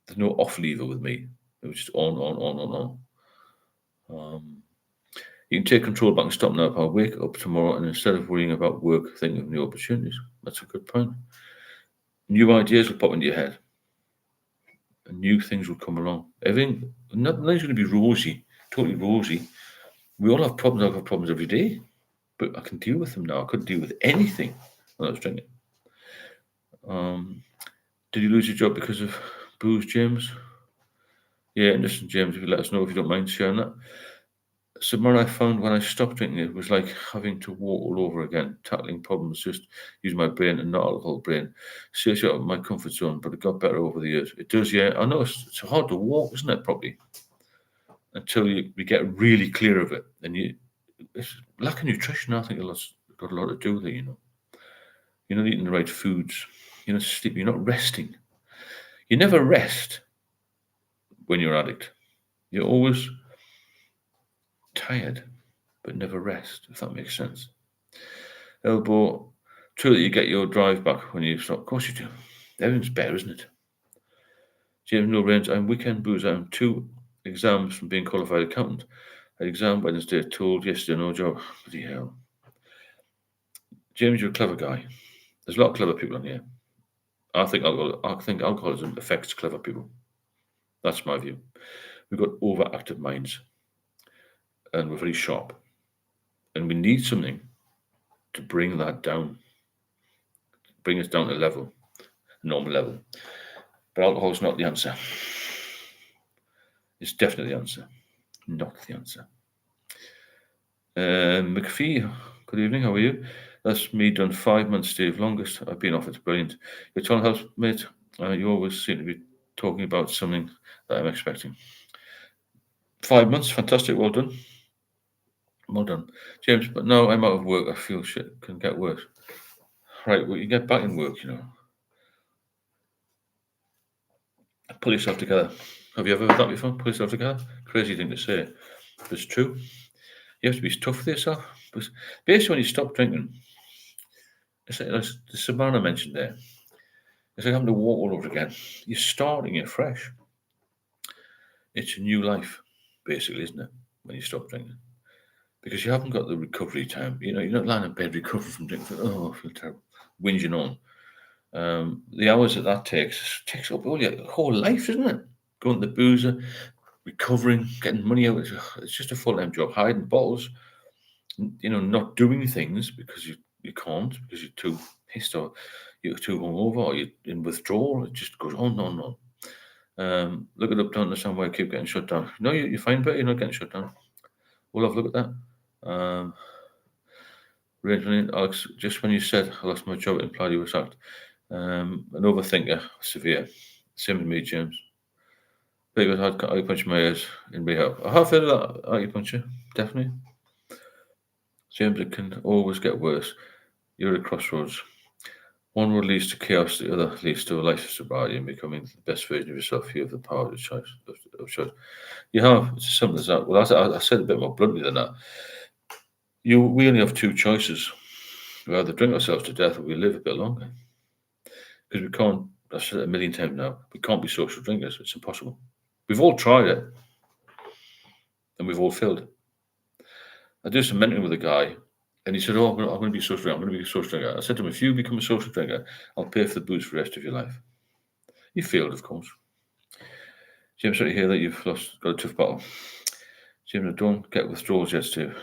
There's no off lever with me. It was just on. You can take control back and stop now. I'll wake up tomorrow and instead of worrying about work, think of new opportunities. That's a good point. New ideas will pop into your head. And new things will come along. Nothing's going to be rosy, totally rosy. We all have problems. I have problems every day. But I can deal with them now. I couldn't deal with anything when I was drinking. Did you lose your job because of booze, James? Yeah, interesting, James. If you let us know if you don't mind sharing that. Somewhere I found when I stopped drinking, it was like having to walk all over again, tackling problems, just use my brain and not alcohol brain. Seriously out of my comfort zone, but it got better over the years. It does, yeah. I know it's hard to walk, isn't it, probably? Until we get really clear of it. And it's lack of nutrition, I think, it's got a lot to do with it, You're not eating the right foods. You're not sleeping. You're not resting. You never rest when you're an addict. You're always tired, but never rest, if that makes sense. Elbow, true that you get your drive back when you stop. Of course you do. Everything's better, isn't it? James, no range. I'm weekend booze. I'm 2 exams from being qualified accountant. I had exam Wednesday, told yesterday, no job. Bloody hell. James, you're a clever guy. There's a lot of clever people in here. I think alcoholism affects clever people. That's my view. We've got overactive minds. And we're very sharp. And we need something to bring that down. Bring us down to level. Normal level. But alcohol is not the answer. It's definitely the answer. Not the answer. McPhee, good evening. How are you? That's me done 5 months, Steve. Longest I've been off. It's brilliant. Your town housemate, you always seem to be talking about something that I'm expecting. 5 months, fantastic. Well done. Well done. James, but no, I'm out of work. I feel shit. Can get worse. Right, well, you get back in work, Pull yourself together. Have you ever heard that before? Pull yourself together? Crazy thing to say, but it's true. You have to be tough with yourself. Because basically, when you stop drinking, it's like the Savannah mentioned there. It's like having to walk all over again. You're starting it fresh. it's a new life, basically, isn't it? When you stop drinking, because you haven't got the recovery time. You know, you're not lying in bed recovering from drinking. Oh, I feel terrible, whinging on. The hours that takes up all your whole life, isn't it? Going to the boozer, recovering, getting money out. It's just a full-time job. Hiding bottles, you know, not doing things because you can't, because you're too pissed or you're too hungover or you're in withdrawal. It just goes on and on. Look it up, don't understand why I keep getting shut down. No, you're fine, but you're not getting shut down. We'll have a look at that. Alex, just when you said I lost my job, it implied you were sacked. An overthinker, severe. Same with me, James. Because I'd acupuncture my ears in rehab. I have heard of that acupuncture, definitely. James, it can always get worse. You're at a crossroads. One road leads to chaos, the other leads to a life of sobriety and becoming the best version of yourself. You have the power of choice. You have. It's as simple as that. Well, I said a bit more bluntly than that. We only have two choices. We either drink ourselves to death or we live a bit longer. Because we can't, I've said it a million times now, we can't be social drinkers. It's impossible. We've all tried it. And we've all failed. I did some mentoring with a guy. And he said, I'm going to be a social drinker. I'm going to be a social drinker. I said to him, if you become a social drinker, I'll pay for the booze for the rest of your life. He failed, of course. James, sorry to hear that you've got a tough battle. James, don't get withdrawals yet, Steve.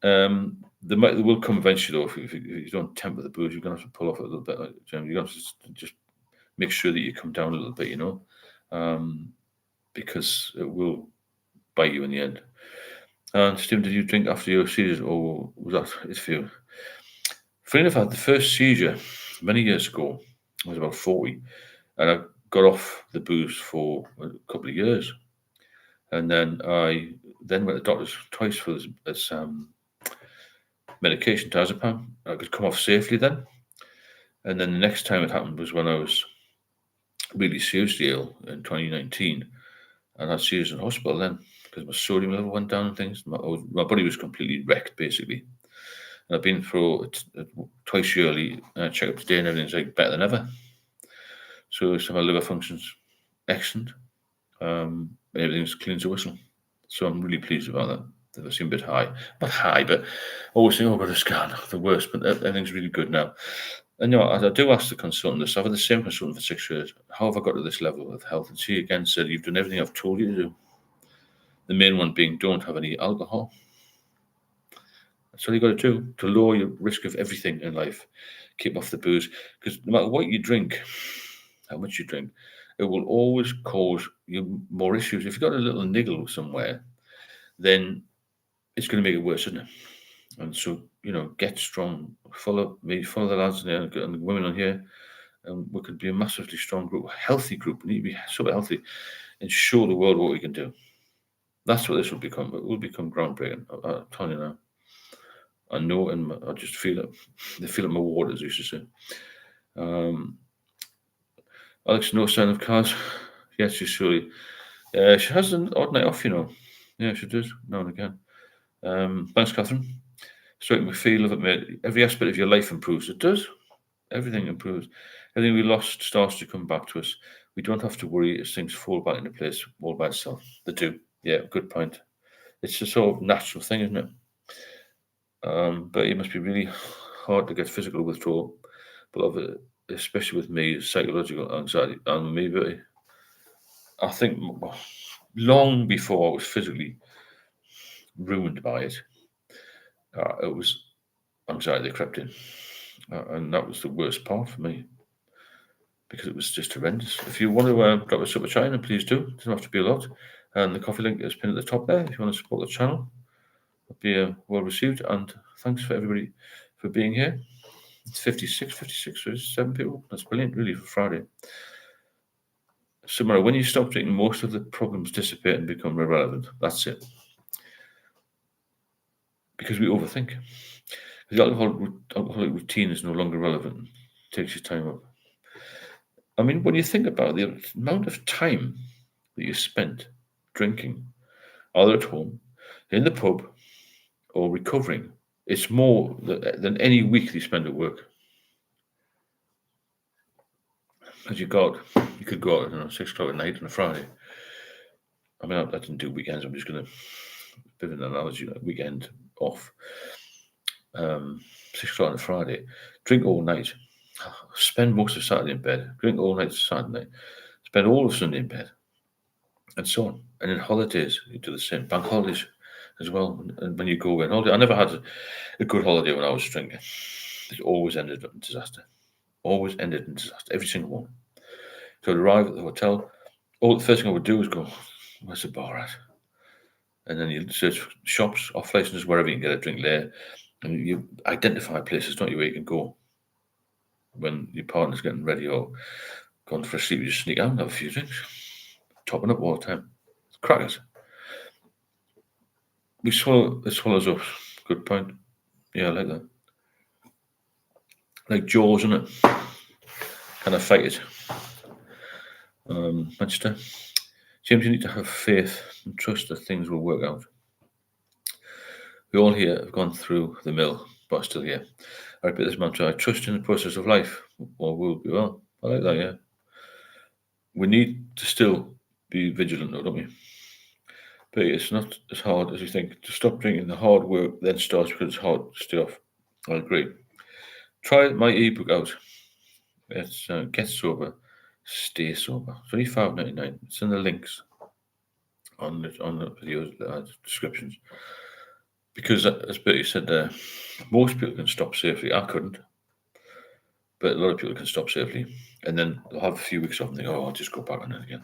They will come eventually, though. If you don't temper the booze, you're going to have to pull off a little bit. Like James, you're going to have to just make sure that you come down a little bit, because it will bite you in the end. And Stephen, did you drink after your seizures, or was that it for you? Funny enough, I had the first seizure many years ago. I was about 40, and I got off the booze for a couple of years, and then I went to the doctors twice for this medication, diazepam. I could come off safely then, and then the next time it happened was when I was really seriously ill in 2019, and I had seizures in hospital then because my sodium level went down and things. My body was completely wrecked, basically. And I've been through it twice yearly, check up today, and everything's like better than ever. So my liver functions excellent. Everything's clean as a whistle. So I'm really pleased about that. I seem a bit high. Not high, but always think, oh, I've got a scan, the worst, but everything's really good now. And I do ask the consultant this. I've had the same consultant for 6 years. How have I got to this level of health? And she again said, you've done everything I've told you to do. The main one being don't have any alcohol. That's all you got to do to lower your risk of everything in life. Keep off the booze. Because no matter what you drink, how much you drink, it will always cause you more issues. If you've got a little niggle somewhere, then it's going to make it worse, isn't it? And so, get strong. Follow me, follow the lads and the women on here. And we could be a massively strong group, a healthy group. We need to be super healthy and show the world what we can do. That's what this will become. It will become groundbreaking. I'm telling you now. I know, and I just feel it. They feel it in my waters, used to say. Alex, no sign of cars. Yes, she's surely. She has an odd night off, Yeah, she does, now and again. Thanks, Catherine. Striking me feel of it, mate. Every aspect of your life improves. It does. Everything improves. Everything we lost starts to come back to us. We don't have to worry as things fall back into place all by itself. They do. Yeah, good point. It's a sort of natural thing, isn't it? But it must be really hard to get physical withdrawal. But especially with me, psychological anxiety and maybe I think long before I was physically ruined by it, it was anxiety that crept in. And that was the worst part for me because it was just horrendous. If you want to drop a super china, please do. It doesn't have to be a lot. And the coffee link is pinned at the top there if you want to support the channel. It'll be well received. And thanks for everybody for being here. It's 57 people. That's brilliant, really, for Friday. Samara, when you stop drinking, most of the problems dissipate and become irrelevant. That's it. Because we overthink. The alcoholic routine is no longer relevant. It takes your time up. I mean, when you think about the amount of time that you spent drinking, either at home, in the pub, or recovering, it's more than any week you spend at work. Because you could go out at 6 o'clock at night on a Friday, I mean, I didn't do weekends. I'm just going to, bit of an analogy, like weekend off. 6 o'clock on a Friday, drink all night, spend most of Saturday in bed, drink all night Saturday night, spend all of Sunday in bed, and so on. And then holidays, you do the same. Bank holidays as well. And when you go away on holiday, I never had a good holiday when I was drinking. It always ended up in disaster. Always ended in disaster. Every single one. So I'd arrive at the hotel. The first thing I would do is go, where's the bar at? And then you search for shops, off licenses, wherever you can get a drink there. And you identify places, don't you, where you can go when your partner's getting ready or gone for a sleep. You just sneak out and have a few drinks, topping up all the time. Crackers. It swallows up. Good point. Yeah, I like that. Like Jaws, isn't it? Can I fight it? Manchester. James, you need to have faith and trust that things will work out. We all here have gone through the mill, but are still here. I repeat this mantra: I trust in the process of life, or will be well. I like that, yeah. We need to still be vigilant, though, don't we? But it's not as hard as you think. To stop drinking, the hard work then starts because it's hard to stay off. I agree. Try my ebook out. It's Get Sober, Stay Sober. It's only $5.99. It's in the links on the videos descriptions. Because as Bertie said there, most people can stop safely. I couldn't, but a lot of people can stop safely, and then they'll have a few weeks off and think, "Oh, I'll just go back on it again."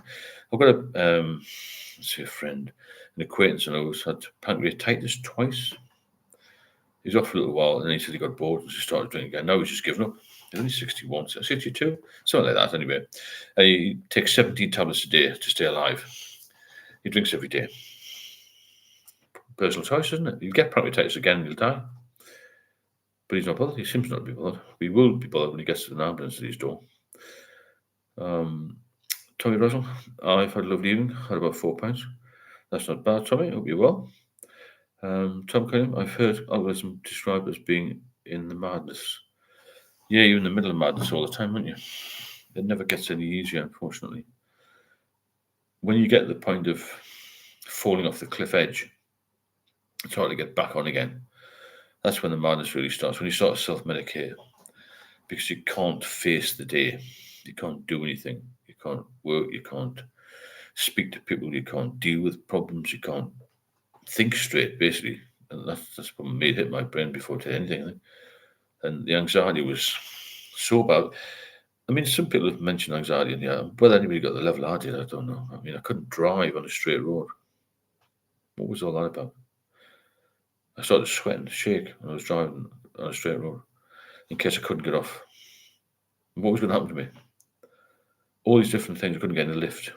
I've got a friend, an acquaintance, and who's had pancreatitis twice. He's off for a little while, and then he said he got bored and just started drinking again. Now he's just given up. He's only 61, 62, something like that. Anyway, he takes 17 tablets a day to stay alive. He drinks every day. Personal choice, isn't it? You get pancreatitis again, you'll die. But he's not bothered. He seems not to be bothered. We will be bothered when he gets to an ambulance at his door. Tommy Russell, I've had a lovely evening. Had about 4 pints. That's not bad, Tommy. Hope you're well. Tom Cunningham, I've heard alcoholism described as being in the madness. Yeah, you're in the middle of madness all the time, aren't you? It never gets any easier, unfortunately. When you get to the point of falling off the cliff edge, it's hard to get back on again. That's when the madness really starts, when you start to self-medicate, because you can't face the day. You can't do anything. You can't work. You can't speak to people. You can't deal with problems. You can't think straight, basically. And that's what made hit my brain before it did anything. I think. And the anxiety was so bad. I mean, some people have mentioned anxiety, and yeah, whether anybody got the level I did, I don't know. I mean, I couldn't drive on a straight road. What was all that about? I started sweating, shake when I was driving on a straight road in case I couldn't get off. What was going to happen to me? All these different things. I couldn't get in a lift.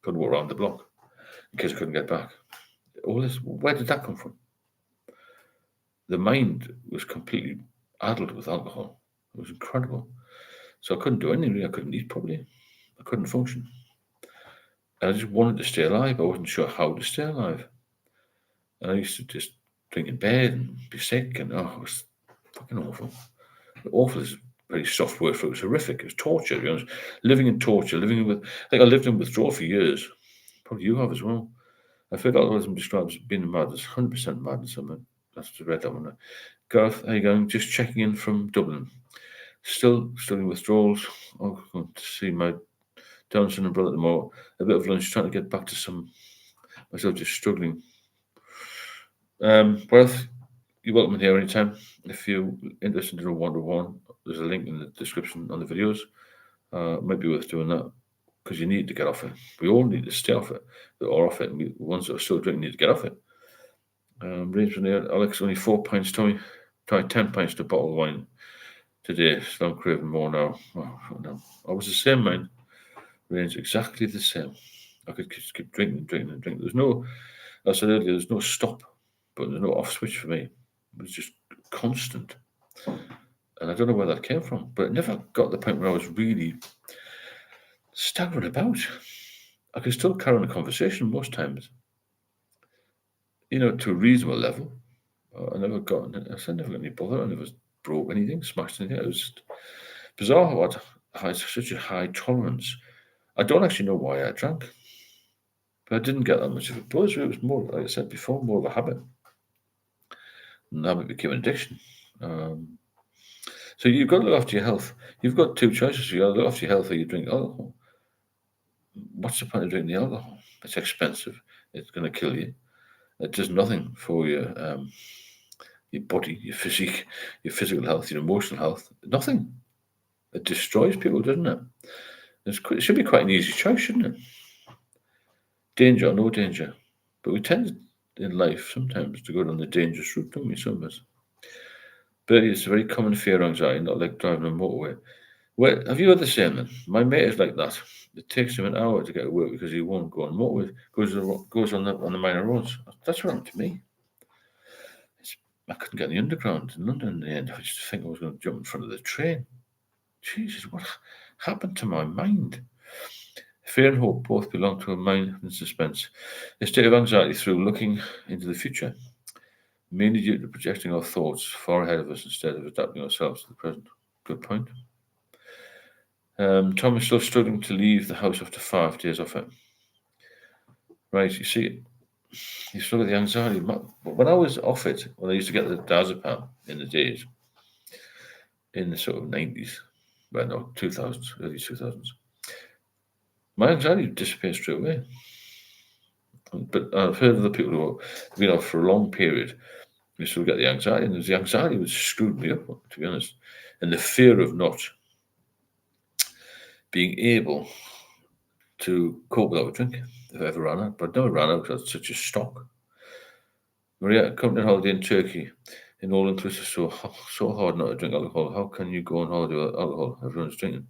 Couldn't walk around the block in case I couldn't get back. All this, where did that come from? The mind was completely addled with alcohol. It was incredible. So I couldn't do anything. I couldn't eat properly. I couldn't function. And I just wanted to stay alive. I wasn't sure how to stay alive. And I used to just drink in bed and be sick. And it was fucking awful. Awful is a very soft word for it. It was horrific. It was torture, to be honest. Living in torture, I lived in withdrawal for years. Probably you have as well. I've heard alcoholism described as being madness, 100% madness. I mean, that's to read that one. Gareth, how you going? Just checking in from Dublin. Still in withdrawals. I'm going to see my Down syndrome brother tomorrow. A bit of lunch, trying to get back to some. Myself just struggling. Gareth, you're welcome here anytime. If you're interested in a one-to-one, there's a link in the description on the videos. It might be worth doing that because you need to get off it. We all need to stay off it, or off it. And the ones that are still drinking need to get off it. Range from there, Alex, only 4 pints. Tommy, tried 10 pints to a bottle of wine today. So I'm craving more now. No. I was the same, man. Range exactly the same. I could just keep drinking. There's no, I said earlier, there's no stop, but there's no off switch for me. It was just constant. And I don't know where that came from, but it never got to the point where I was really staggering about. I could still carry on a conversation most times, to a reasonable level. I never got any bother. I never broke anything, smashed anything. It was just bizarre how I had such a high tolerance. I don't actually know why I drank, But I didn't get that much of a buzz. It was more, like I said before, more of a habit. And the habit became an addiction. So you've got to look after your health. You've got two choices. You've got to look after your health or you drink alcohol. What's the point of drinking the alcohol? It's expensive. It's going to kill you. It does nothing for your body, your physique, your physical health, your emotional health. Nothing. It destroys people, doesn't it? It should be quite an easy choice, shouldn't it? Danger or no danger. But we tend in life sometimes to go down the dangerous route, don't we, some of us? But it's a very common fear, anxiety, not like driving a motorway. Well, have you heard the saying then? My mate is like that. It takes him an hour to get to work because he won't go on motorway. Goes on the minor roads. That's what happened to me. I couldn't get the underground in London in the end. I used to think I was going to jump in front of the train. Jesus, what happened to my mind? Fear and hope both belong to a mind in suspense, a state of anxiety through looking into the future, mainly due to projecting our thoughts far ahead of us instead of adapting ourselves to the present. Good point. Tom is still struggling to leave the house after 5 days off it. Right, you see, you struggle with the anxiety. When I was off it, when I used to get the diazepam in the days, in the sort of 90s, well, no, 2000s, early 2000s, my anxiety disappeared straight away. But I've heard of the people who have been off for a long period, they still get the anxiety, and the anxiety was screwed me up, to be honest. And the fear of not being able to cope without a drink, if I ever ran out. But I never ran out because I had such a stock. Maria, coming on holiday in Turkey, in all inclusive, so hard not to drink alcohol. How can you go on holiday without alcohol? Everyone's drinking.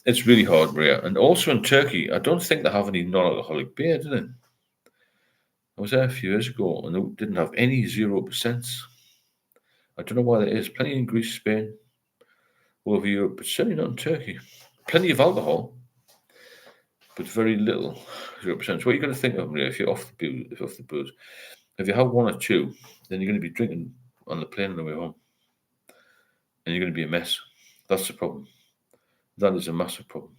It's really hard, Maria. And also in Turkey, I don't think they have any non-alcoholic beer, do they? I was there a few years ago and they didn't have any 0%. I don't know why that is. Plenty in Greece, Spain, all over Europe, but certainly not in Turkey. Plenty of alcohol, but very little 0%. So what are you going to think of, Maria, if you're off the booze? If you have one or two, then you're going to be drinking on the plane on the way home. And you're going to be a mess. That's the problem. That is a massive problem.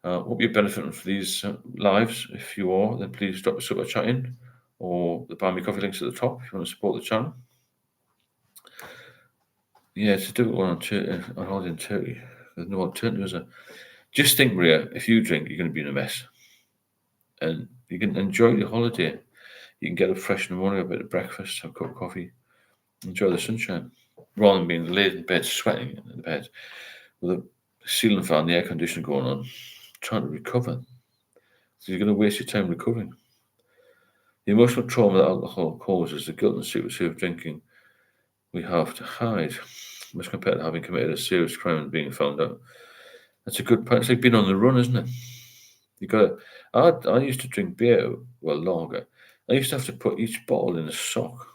Hope you're benefiting from these lives. If you are, then please drop a super chat in or the Buy Me Coffee links at the top if you want to support the channel. Yeah, it's a difficult one on holiday in Turkey. There's no alternative, is there? Just think, Maria, if you drink, you're going to be in a mess. And you can enjoy your holiday. You can get up fresh in the morning, a bit of breakfast, have a cup of coffee, enjoy the sunshine, rather than being laid in bed, sweating in the bed, with a ceiling fan, the air conditioner going on, trying to recover. So you're going to waste your time recovering. The emotional trauma that alcohol causes, the guilt and secrecy of drinking, we have to hide. Much compared to having committed a serious crime and being found out. That's a good point. It's like being on the run, isn't it? You got. I used to drink beer, well, lager. I used to have to put each bottle in a sock.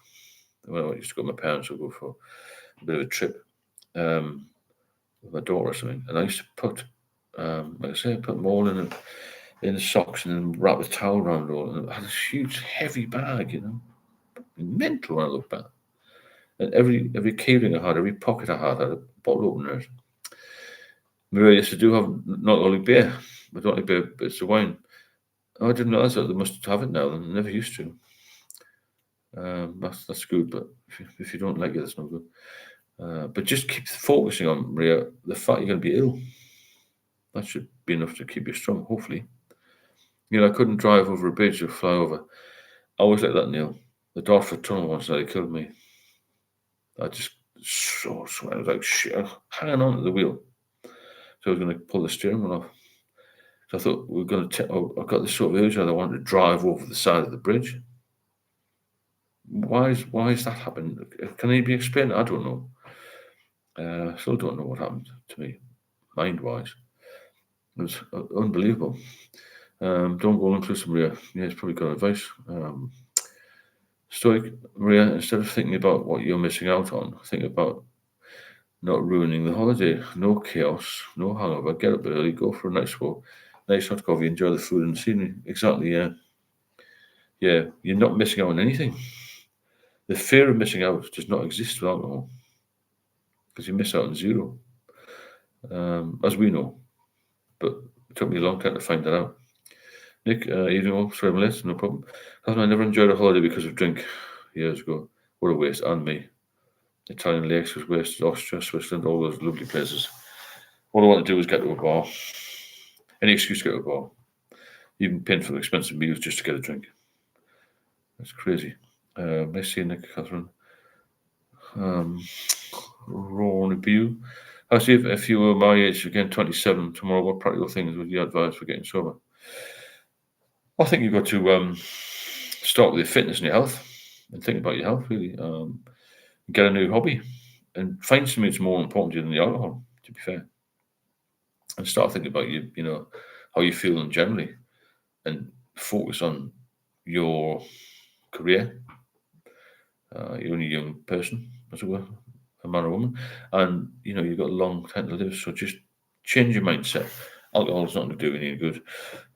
When I used to go with my parents, would go for a bit of a trip with my daughter or something, and I used to put, like I say, put them all in the socks and then wrap a towel around it all. And I had this huge, heavy bag, mental when I look back. And every keyring I had, every pocket I had a bottle opener. Maria used to do have not only beer, but not only beer, but it's a wine. I didn't realise that they must have it now. They never used to. That's good, but if you don't like it, that's not good. But just keep focusing on, Maria, the fact you're going to be ill. That should be enough to keep you strong, hopefully. I couldn't drive over a bridge or fly over. I always like that, Neil. The Dartford Tunnel once nearly killed me. I just so sweat. I was like, shit, hanging on to the wheel. So I was going to pull the steering wheel off. So I thought we were going to. I got this sort of urge that I wanted to drive over the side of the bridge. Why is that happening? Can it be explained? I don't know. I still don't know what happened to me, mind-wise. It was unbelievable. Don't go inclusive, Maria. Yeah, it's probably good advice. Stoic, Maria, instead of thinking about what you're missing out on, think about not ruining the holiday. No chaos, no hangover. Get up early, go for a nice walk, nice hot coffee, enjoy the food and the scenery. Exactly, yeah. Yeah, you're not missing out on anything. The fear of missing out does not exist with alcohol because you miss out on zero, as we know. But it took me a long time to find that out. Nick, evening all, sorry I'm late, no problem. I never enjoyed a holiday because of drink years ago. What a waste, and me. Italian lakes was wasted, Austria, Switzerland, all those lovely places. All I want to do is get to a bar. Any excuse to get to a bar. Even paying for expensive meals just to get a drink. That's crazy. Nice seeing Nick, Catherine. Raw review. I see if you were my age, again 27 tomorrow, what practical things would you advise for getting sober? I think you've got to start with your fitness and your health, and think about your health really. Get a new hobby, and find something that's more important to you than the alcohol. To be fair, and start thinking about how you feel generally, and focus on your career. You're only a young person, as it were, a man or woman, and you've got a long time to live. So just change your mindset. Alcohol's not going to do you any good.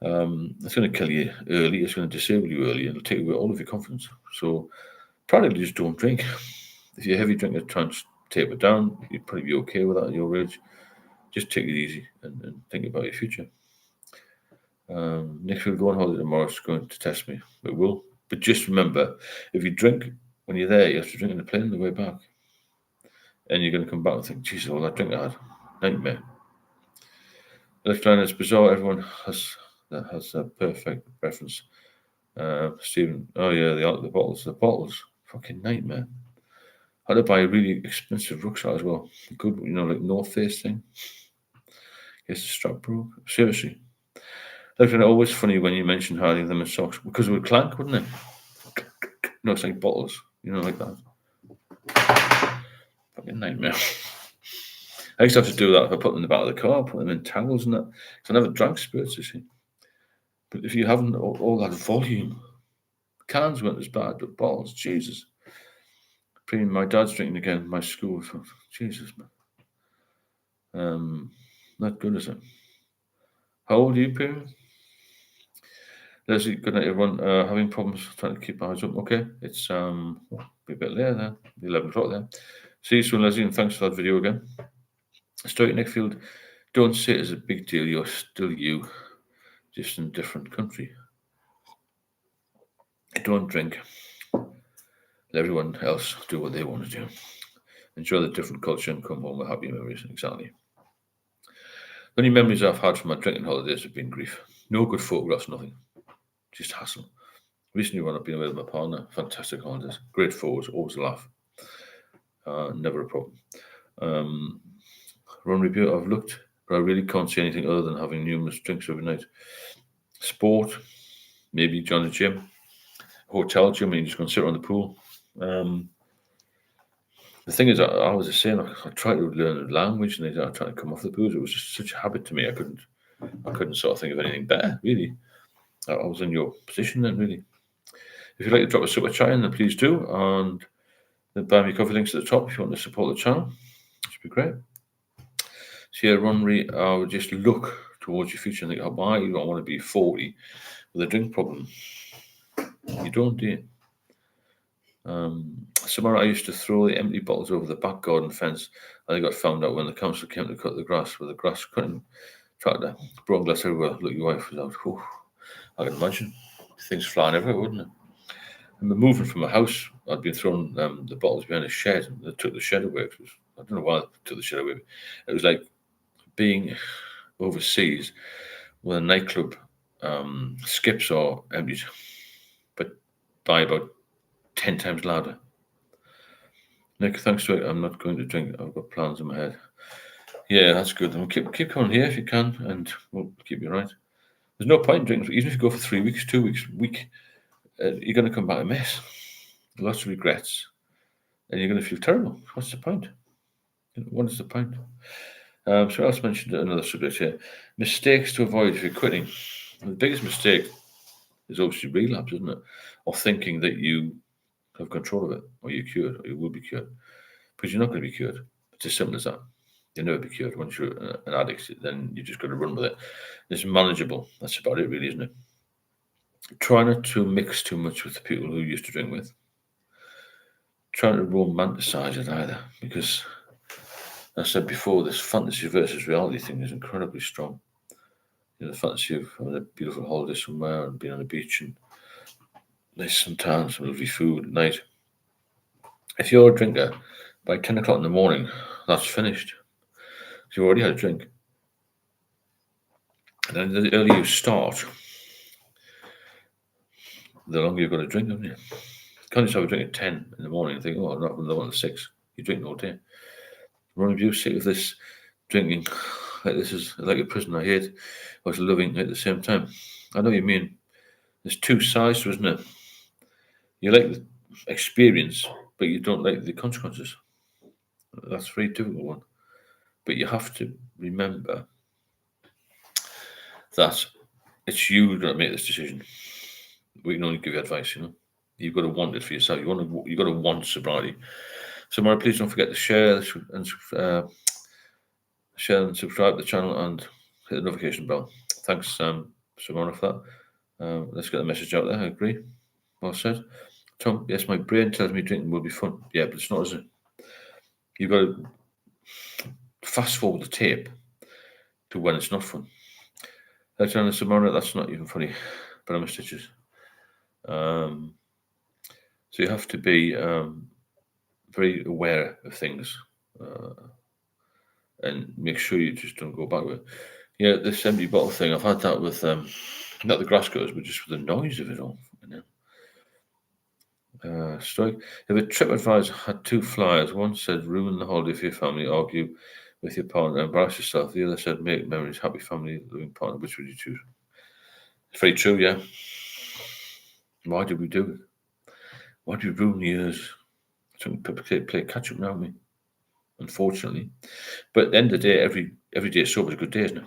It's going to kill you early. It's going to disable you early, and it'll take away all of your confidence. So practically just don't drink. If you're a heavy drinker, try and taper down. You'd probably be okay with that at your age. Just take it easy and think about your future. Nick will go on holiday tomorrow. It's going to test me. It will. But just remember, if you drink when you're there, you have to drink in the plane on the way back. And you're going to come back and think, Jesus, all that drink I had. Nightmare. Left line is bizarre. Everyone has a perfect reference. Stephen, oh yeah, the bottles. The bottles. Fucking nightmare. I had to buy a really expensive rucksack as well. Good, like North Face thing. Guess the strap broke. Seriously. Left line, always funny when you mention hiding them in socks because it would clank, wouldn't it? No, it's like bottles, like that. Fucking nightmare. I used to have to do that if I put them in the back of the car, put them in tangles and that. Because I never drank spirits, you see. But if you haven't all that volume, cans weren't as bad, but bottles, Jesus. My dad's drinking again. My school, Jesus, man. Not good, is it? How old are you, Prima? Leslie, good night, everyone. Having problems trying to keep my eyes up. Okay, it's be a bit later there, 11 o'clock there. See you soon, Leslie, and thanks for that video again. Stoic Nickfield, don't say it's a big deal. You're still you, just in a different country. Don't drink. Let everyone else do what they want to do. Enjoy the different culture and come home with happy memories. Exactly. The only memories I've had from my drinking holidays have been grief. No good photographs, nothing. Just hassle. Recently, when I've been away with my partner, fantastic holidays, great photos, always a laugh. Never a problem. Run review, I've looked, but I really can't see anything other than having numerous drinks every night. Sport, maybe join the gym. Hotel gym, and you just go and sit around the pool. The thing is, I was the same. I tried to learn the language, and I tried to come off the booze. It was just such a habit to me. I couldn't sort of think of anything better, really. I was in your position then, really. If you'd like to drop a super chat in, then please do. And the buy me coffee links at the top if you want to support the channel. Which would be great. So yeah, Ronry, I would just look towards your future and think, why you don't want to be 40 with a drink problem? You don't, do you? Somewhere I used to throw the empty bottles over the back garden fence, and they got found out when the council came to cut the grass with a grass cutting tractor. Broken glass everywhere. Look, your wife was out. Whew. I can imagine. Things flying everywhere, wouldn't it? And moving from a house, I'd been throwing the bottles behind a shed, and they took the shed away. I don't know why they took the shed away. It was like being overseas when a nightclub skips are emptied, but by about 10 times louder. Nick, thanks to it, I'm not going to drink. I've got plans in my head. Yeah, that's good. And keep coming here if you can, and we'll keep you right. There's no point in drinking. Even if you go for 3 weeks, 2 weeks, a week, you're going to come back a mess. Lots of regrets. And you're going to feel terrible. What's the point? What is the point? So I also mentioned another subject here. Mistakes to avoid if you're quitting. And the biggest mistake is obviously relapse, isn't it? Or thinking that you have control of it, or you're cured, or you will be cured. Because you're not going to be cured. It's as simple as that. You'll never be cured. Once you're an addict, then you just got to run with it. It's manageable. That's about it, really, isn't it? Try not to mix too much with the people who you used to drink with. Try not to romanticize it either, because as I said before, this fantasy versus reality thing is incredibly strong. the fantasy of having a beautiful holiday somewhere and being on the beach and nice suntans, some lovely food at night. If you're a drinker, by 10 o'clock in the morning, that's finished. You've already had a drink. And then the earlier you start, the longer you've got to drink, haven't you? You can't just have a drink at 10 in the morning and think, oh, I'm not going to want at 6. You're drinking all day. One of you sick of this drinking, like this is like a prison I hate, I was loving at the same time. I know what you mean. There's two sides to it, isn't it? You like the experience, but you don't like the consequences. That's a very difficult one. But you have to remember that it's you that make this decision. We can only give you advice, You've got to want it for yourself. You've got to want sobriety. So, Mara, please don't forget to share and subscribe to the channel and hit the notification bell. Thanks, Simona, for that. Let's get the message out there. I agree. Well said. Tom, yes, my brain tells me drinking will be fun. Yeah, but it's not, is it? You've got to fast forward the tape to when it's not fun. That's on Simona, that's not even funny, but I'm a stitches. So you have to be very aware of things and make sure you just don't go backward. Yeah, this empty bottle thing, I've had that with not the grass cutters, but just with the noise of it all. Strike. If a TripAdvisor had two flyers, one said ruin the holiday for your family, argue with your partner, embarrass yourself. The other said make memories, happy family, living partner. Which would you choose? It's very true, yeah. Why did we do it? Why did we ruin the years? So people play catch up now, me. Unfortunately. But at the end of the day, every day sober is a good day, isn't it?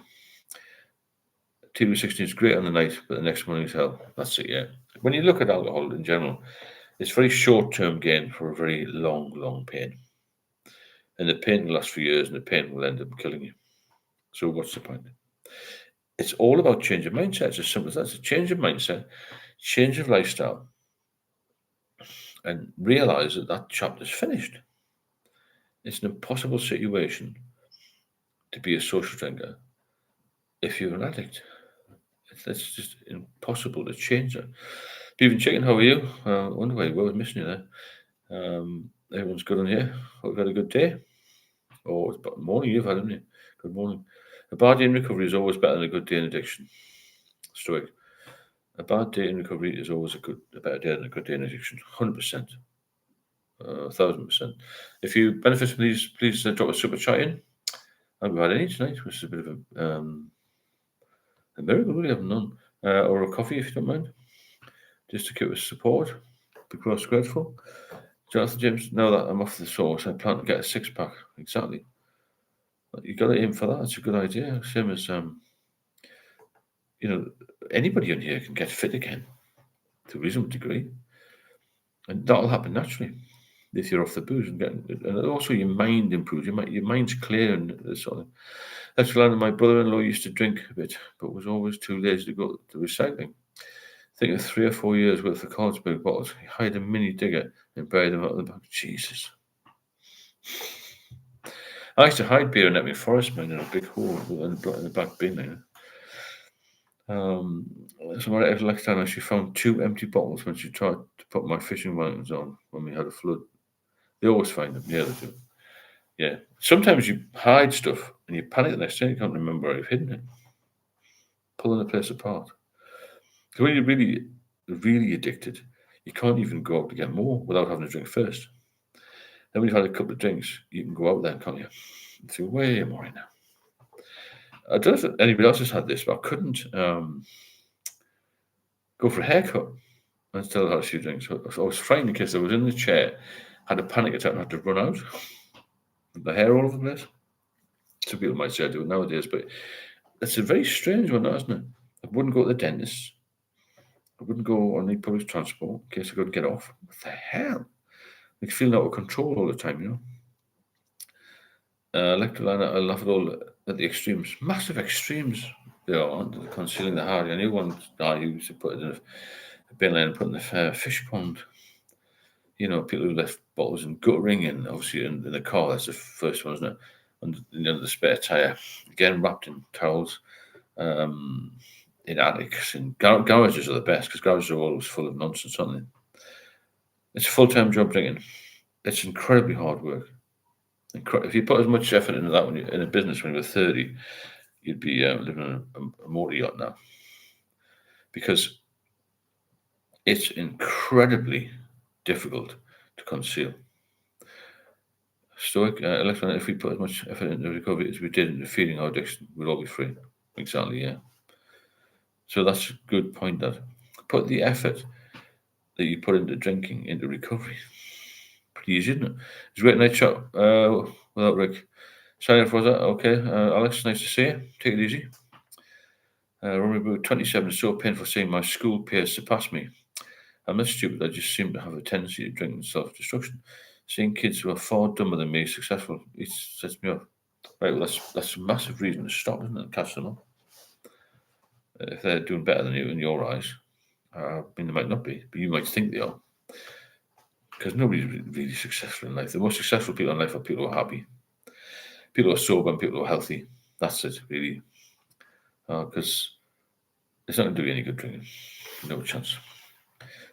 TV16 is great on the night, but the next morning is hell. That's it, yeah. When you look at alcohol in general, it's very short-term gain for a very long pain. And the pain will last for years, and the pain will end up killing you. So what's the point? It's all about change of mindset. It's as simple as that. It's a change of mindset, change of lifestyle, and realise that chapter's finished. It's an impossible situation to be a social drinker if you're an addict. It's just impossible to change that. Beaven Chicken, how are you? I wonder why I was missing you there. Everyone's good on here. Hope you've had a good day. Oh, it's morning you've had, haven't you? Good morning. A bad day in recovery is always better than a good day in addiction. Stoic. A bad day in recovery is always a better day than a good day in addiction. 100%. 1,000%. If you benefit from these, please drop a super chat in. I haven't had any tonight, which is a bit of a miracle. We have none. Or a coffee, if you don't mind. Just to keep us support. Be cross grateful. Jonathan James, now that I'm off the sauce, I plan to get a 6-pack. Exactly. You got to aim for that. It's a good idea. Same as anybody on here can get fit again to a reasonable degree, and that'll happen naturally if you're off the booze and also your mind improves. Your mind's clear and sort of. That's why my brother-in-law used to drink a bit, but was always too lazy to go to recycling. I think of 3 or 4 years worth of Carlsberg bottles. He hired a mini digger and buried them out of the back. Jesus. I used to hide beer in Epping Forest mine in a big hole in the back bin. So my next time she found 2 empty bottles when she tried to put my fishing lines on when we had a flood. They always find them. Yeah, they do. Yeah. Sometimes you hide stuff and you panic the next day. You can't remember where you've hidden it. Pulling the place apart. Because when you're really addicted, you can't even go out to get more without having a drink first. Then when you've had a couple of drinks, you can go out there, can't you? And feel way more in now. I don't know if anybody else has had this, but I couldn't go for a haircut and still had a few drinks. So I was frightened because I was in the chair, had a panic attack and had to run out. The hair all over the place. Some people might say I do it nowadays, but it's a very strange one, isn't it? I wouldn't go to the dentist. I wouldn't go on any public transport in case I couldn't get off. What the hell? Like feeling out of control all the time, Electroliner, I laugh at all at the extremes. Massive extremes they are, concealing the hard. I knew one guy who used to put it in a bin and put in the fish pond. People who left bottles in guttering and obviously in the car, that's the first one, isn't it? And the spare tyre, again wrapped in towels. in attics, and garages are the best because garages are always full of nonsense, aren't they? It's a full-time job drinking. It's incredibly hard work. If you put as much effort into that when you're in a business when you were 30, you'd be living on a motor yacht now. Because it's incredibly difficult to conceal. Stoic, electronic, if we put as much effort into recovery as we did into feeding our addiction, we'd all be free. Exactly, yeah. So that's a good point, that put the effort that you put into drinking into recovery. Pretty easy, isn't it? It's a great night chat without Rick. Signing for that. Okay, Alex, nice to see you. Take it easy. Remember, 27 is so painful seeing my school peers surpass me. I'm not stupid, I just seem to have a tendency to drink and self-destruction. Seeing kids who are far dumber than me successful, it sets me off. Right, well, that's a massive reason to stop, isn't it? Catch them up. If they're doing better than you in your eyes, I mean, they might not be, but you might think they are. Because nobody's really successful in life. The most successful people in life are people who are happy. People who are sober and people who are healthy. That's it, really. Because it's not going to do you any good drinking. No chance.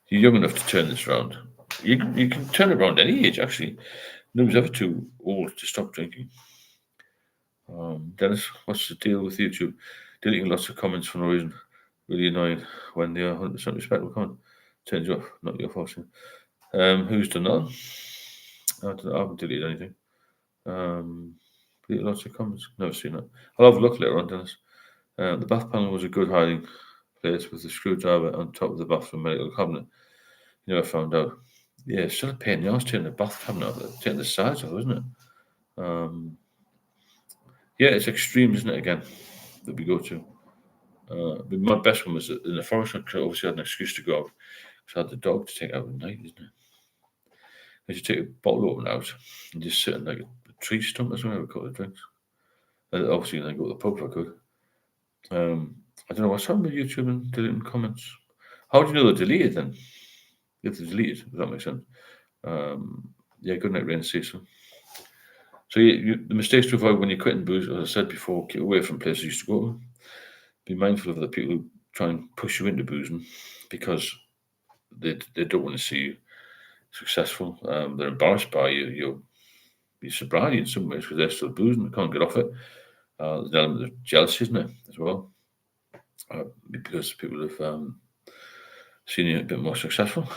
You're young enough to turn this around. You can turn it around any age, actually. Nobody's ever too old to stop drinking. Dennis, what's the deal with YouTube? Deleting lots of comments for no reason. Really annoying when they are 100% respectful comment. Turns you off, not your fault. Who's done that? I haven't deleted anything. Deleted lots of comments. Never seen that. I'll have a look later on, Dennis. The bath panel was a good hiding place with the screwdriver on top of the bathroom medical cabinet. You never found out. Yeah, it's still a pain in the arse taking the bath cabinet off, taking the sides off, isn't it? Yeah, it's extreme, isn't it, again, that we go to. My best one was in the forest. I obviously had an excuse to go out because I had the dog to take out at night, isn't it? I just take a bottle open out and just sit in like a tree stump or something, I would call it drinks. And obviously, then go to the pub if I could. I don't know what's happened with YouTube and deleting comments. How do you know they're deleted then? You have to delete it, does that make sense? Yeah, good night, Rain Cecil. So the mistakes to avoid when you're quitting booze, as I said before, keep away from places you used to go to. Be mindful of the people who try and push you into boozing because they don't want to see you successful. They're embarrassed by your sobriety in some ways because they're still boozing, they can't get off it. There's an element of jealousy, isn't it, as well? Because people have seen you a bit more successful.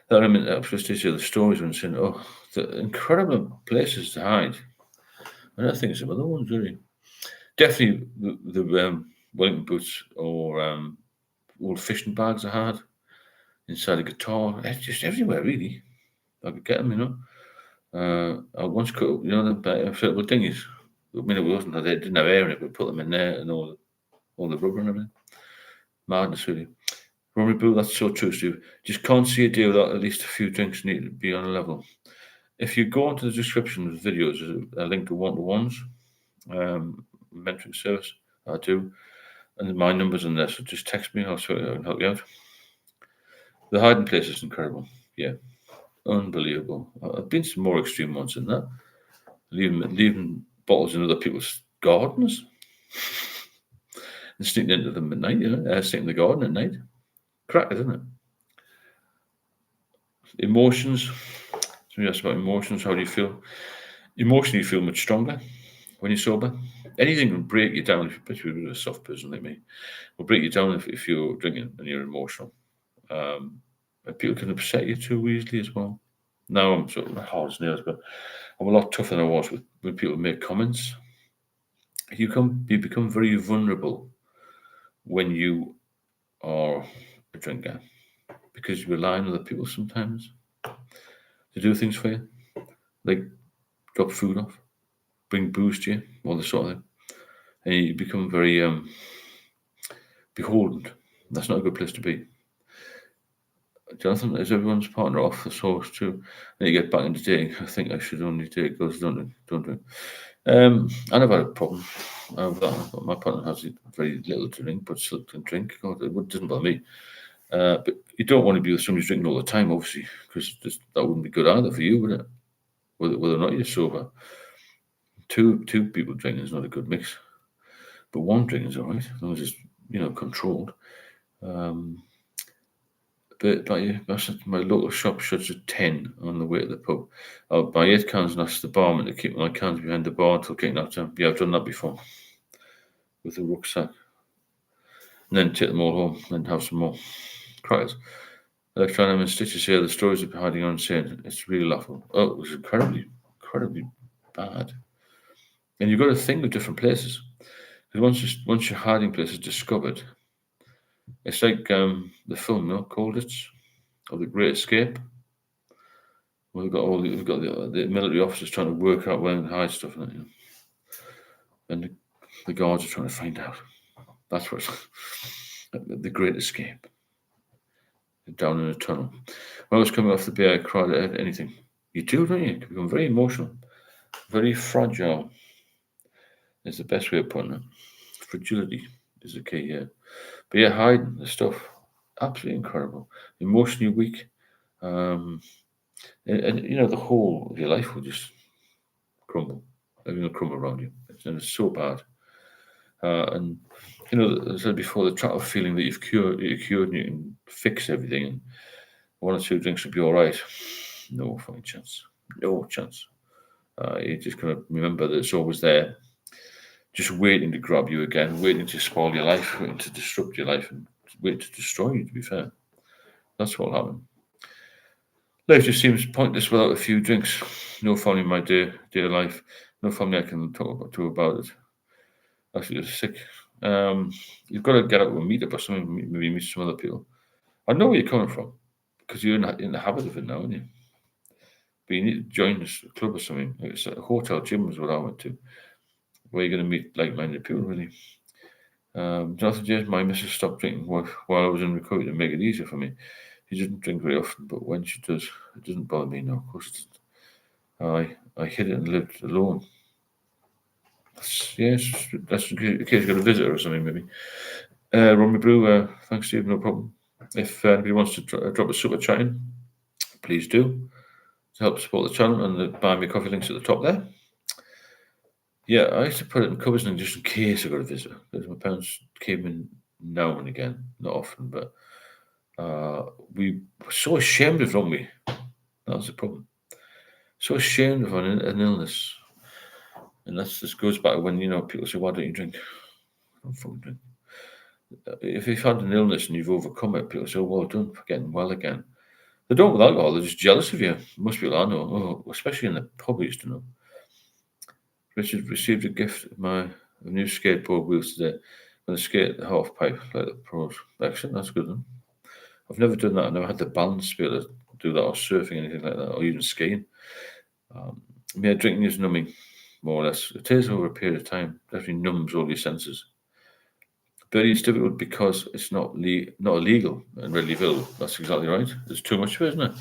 That element of just to the stories when saying, oh, the incredible places to hide. And I think some other ones really. Definitely the Wellington boots or old fishing bags I had inside a guitar. It's just everywhere, really. I could get them, you know. I once cut, you know, the inflatable dinghies. I mean, they didn't have air in it, but put them in there and all the rubber and everything. Madness, really. Rory Boo, that's so true, Steve. Just can't see a day without at least a few drinks need to be on a level. If you go into the description of the videos, there's a link to one-to-ones, mentoring service. I do. And my number's in there, so just text me. I'll help you out. The hiding place is incredible. Yeah. Unbelievable. I've been to more extreme ones than that. Leaving bottles in other people's gardens. And sneaking into them at night, you know, sneaking in the garden at night. Crack, isn't it? Emotions. So you asked about emotions. How do you feel? Emotionally, you feel much stronger when you're sober. Anything will break you down, especially if you're a soft person like me, will break you down if you're drinking and you're emotional. People can upset you too easily as well. Now I'm sort of hard as nails, but I'm a lot tougher than I was when people make comments. You become very vulnerable when you are a drinker because you rely on other people sometimes to do things for you, like drop food off, bring booze to you, all this sort of thing, and you become very beholden. That's not a good place to be. Jonathan, is everyone's partner off the source too? And you get back into dating. I think I should only date girls, don't do. I never had a problem with that. My partner has very little to drink, but still can drink. God, it doesn't bother me. But you don't want to be with somebody who's drinking all the time, obviously, because that wouldn't be good either for you, would it? Whether or not you're sober. Two people drinking is not a good mix. But one drink is all right, as long as it's, controlled. But my local shop shuts at 10 on the way to the pub. I'll buy 8 cans and ask the barman to keep my cans behind the bar until getting out time. Yeah, I've done that before with a rucksack. And then take them all home and have some more crackers. I like trying them in stitches here. The stories of hiding on saying it's really laughable. Oh, it was incredibly bad. And you've got to think of different places. Because once your hiding place is discovered, it's like the film, called it, or The Great Escape. Well, we've got the military officers trying to work out where to hide stuff in it, and the guards are trying to find out. That's what the Great Escape. Down in a tunnel. When I was coming off the beer, I cried at anything. You do, don't you? You become very emotional, very fragile. Is the best way of putting it. Fragility is the key here. But yeah, hiding the stuff, absolutely incredible. Emotionally weak, and the whole of your life will just crumble. Everything will crumble around you, and it's so bad. And as I said before, the trap of feeling that you're cured and you can fix everything, and 1 or 2 drinks will be all right. No fucking chance. No chance. You just got to remember that it's always there, just waiting to grab you again, waiting to spoil your life, waiting to disrupt your life, and waiting to destroy you, to be fair. That's what will happen. Life just seems pointless without a few drinks. No family in my day of life. No family I can talk to about it. Actually, you're sick. You've got to get out with a meetup or something, maybe meet some other people. I know where you're coming from, because you're in the habit of it now, aren't you? But you need to join this club or something. It's a hotel gym is what I went to, where you're going to meet like-minded people, really. Jonathan James, my missus stopped drinking while I was in recovery to make it easier for me. She doesn't drink very often, but when she does, it doesn't bother me now. Of course it doesn't. I hid it and lived alone. That's in case you got a visitor or something, maybe. Romy Brew, thanks, Steve, no problem. If anybody wants to drop a super chat in, please do, to help support the channel, and the buy me coffee links at the top there. Yeah, I used to put it in covers just in case I got a visitor, because my parents came in now and again, not often, but we were so ashamed of it, weren't we? That was the problem. So ashamed of an illness. And this goes back to when, people say, why don't you drink? I don't fucking drink. If you've had an illness and you've overcome it, people say, oh, well done for getting well again. They don't with alcohol, they're just jealous of you. Most people I know, especially in the pub, I used to know. Richard received a gift of my new skateboard wheels today. I'm going to skate the half pipe like the pros. Excellent, that's good. Then. I've never done that. I never had the balance to be able to do that, or surfing, anything like that, or even skiing. Drinking is numbing, more or less. It is over a period of time. Definitely numbs all your senses. But it's difficult because it's not illegal and readily available. That's exactly right. There's too much of it, isn't it?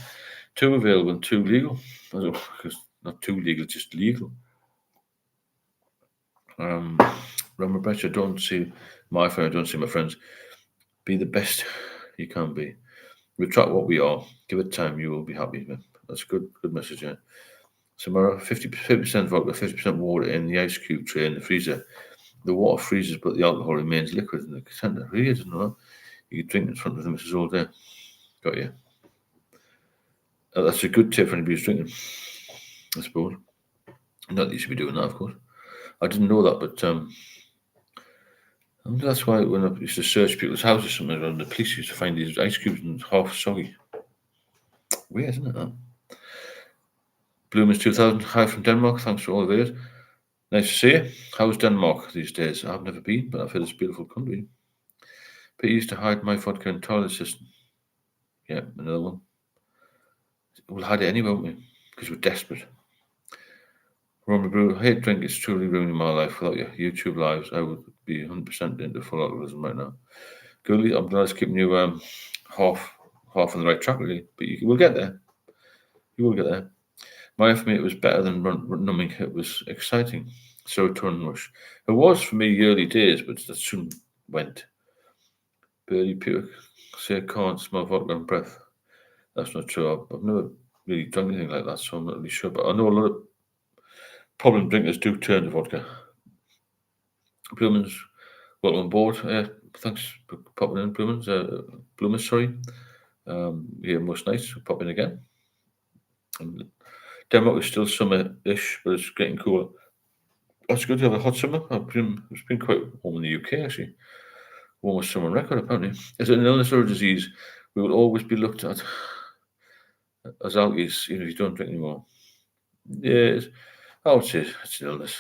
Too available and too legal. Because not too legal, just legal. Remember, Brett, I don't see my friend, I don't see my friends. Be the best you can be. Retract what we are. Give it time, you will be happy. Man. That's a good message, yeah. Samara, 50% vodka, 50% water in the ice cube tray in the freezer. The water freezes, but the alcohol remains liquid in the container. Really, doesn't know that. You can drink in front of the missus all day. Got you. That's a good tip for anybody who's drinking, I suppose. Not that you should be doing that, of course. I didn't know that, but that's why when I used to search people's houses, somewhere around, the police used to find these ice cubes and half soggy. Weird, isn't it? That? Bloomers 2000, hi from Denmark. Thanks for all the videos. Nice to see you. How's Denmark these days? I've never been, but I've heard it's a beautiful country. But I used to hide my vodka in toilet system. Yeah, another one. We'll hide it anyway, won't we? Because we're desperate. Roman Brew, I hate drink. It's truly ruining my life. Without your YouTube lives, I would be 100% into full alcoholism right now. Goodly, I'm glad it's keeping you half on the right track, really. But you will get there. You will get there. My for me, it was better than numbing. It was exciting. Serotonin rush. It was for me early days, but that soon went. Birdie Peter, say I can't smell vodka and breath. That's not true. I've never really drank anything like that, so I'm not really sure. But I know a lot of problem drinkers do turn to vodka. Blumens, Welcome on board. Thanks for popping in, Bloomers, sorry. Here most nights, pop in again. And Denmark is still summer-ish, but it's getting cooler. It's good to have a hot summer. It's been quite warm in the UK, actually. Warmest summer on record, apparently. Is it an illness or a disease? We will always be looked at as alkies, even if you don't drink anymore. Yes, I would say it's an illness.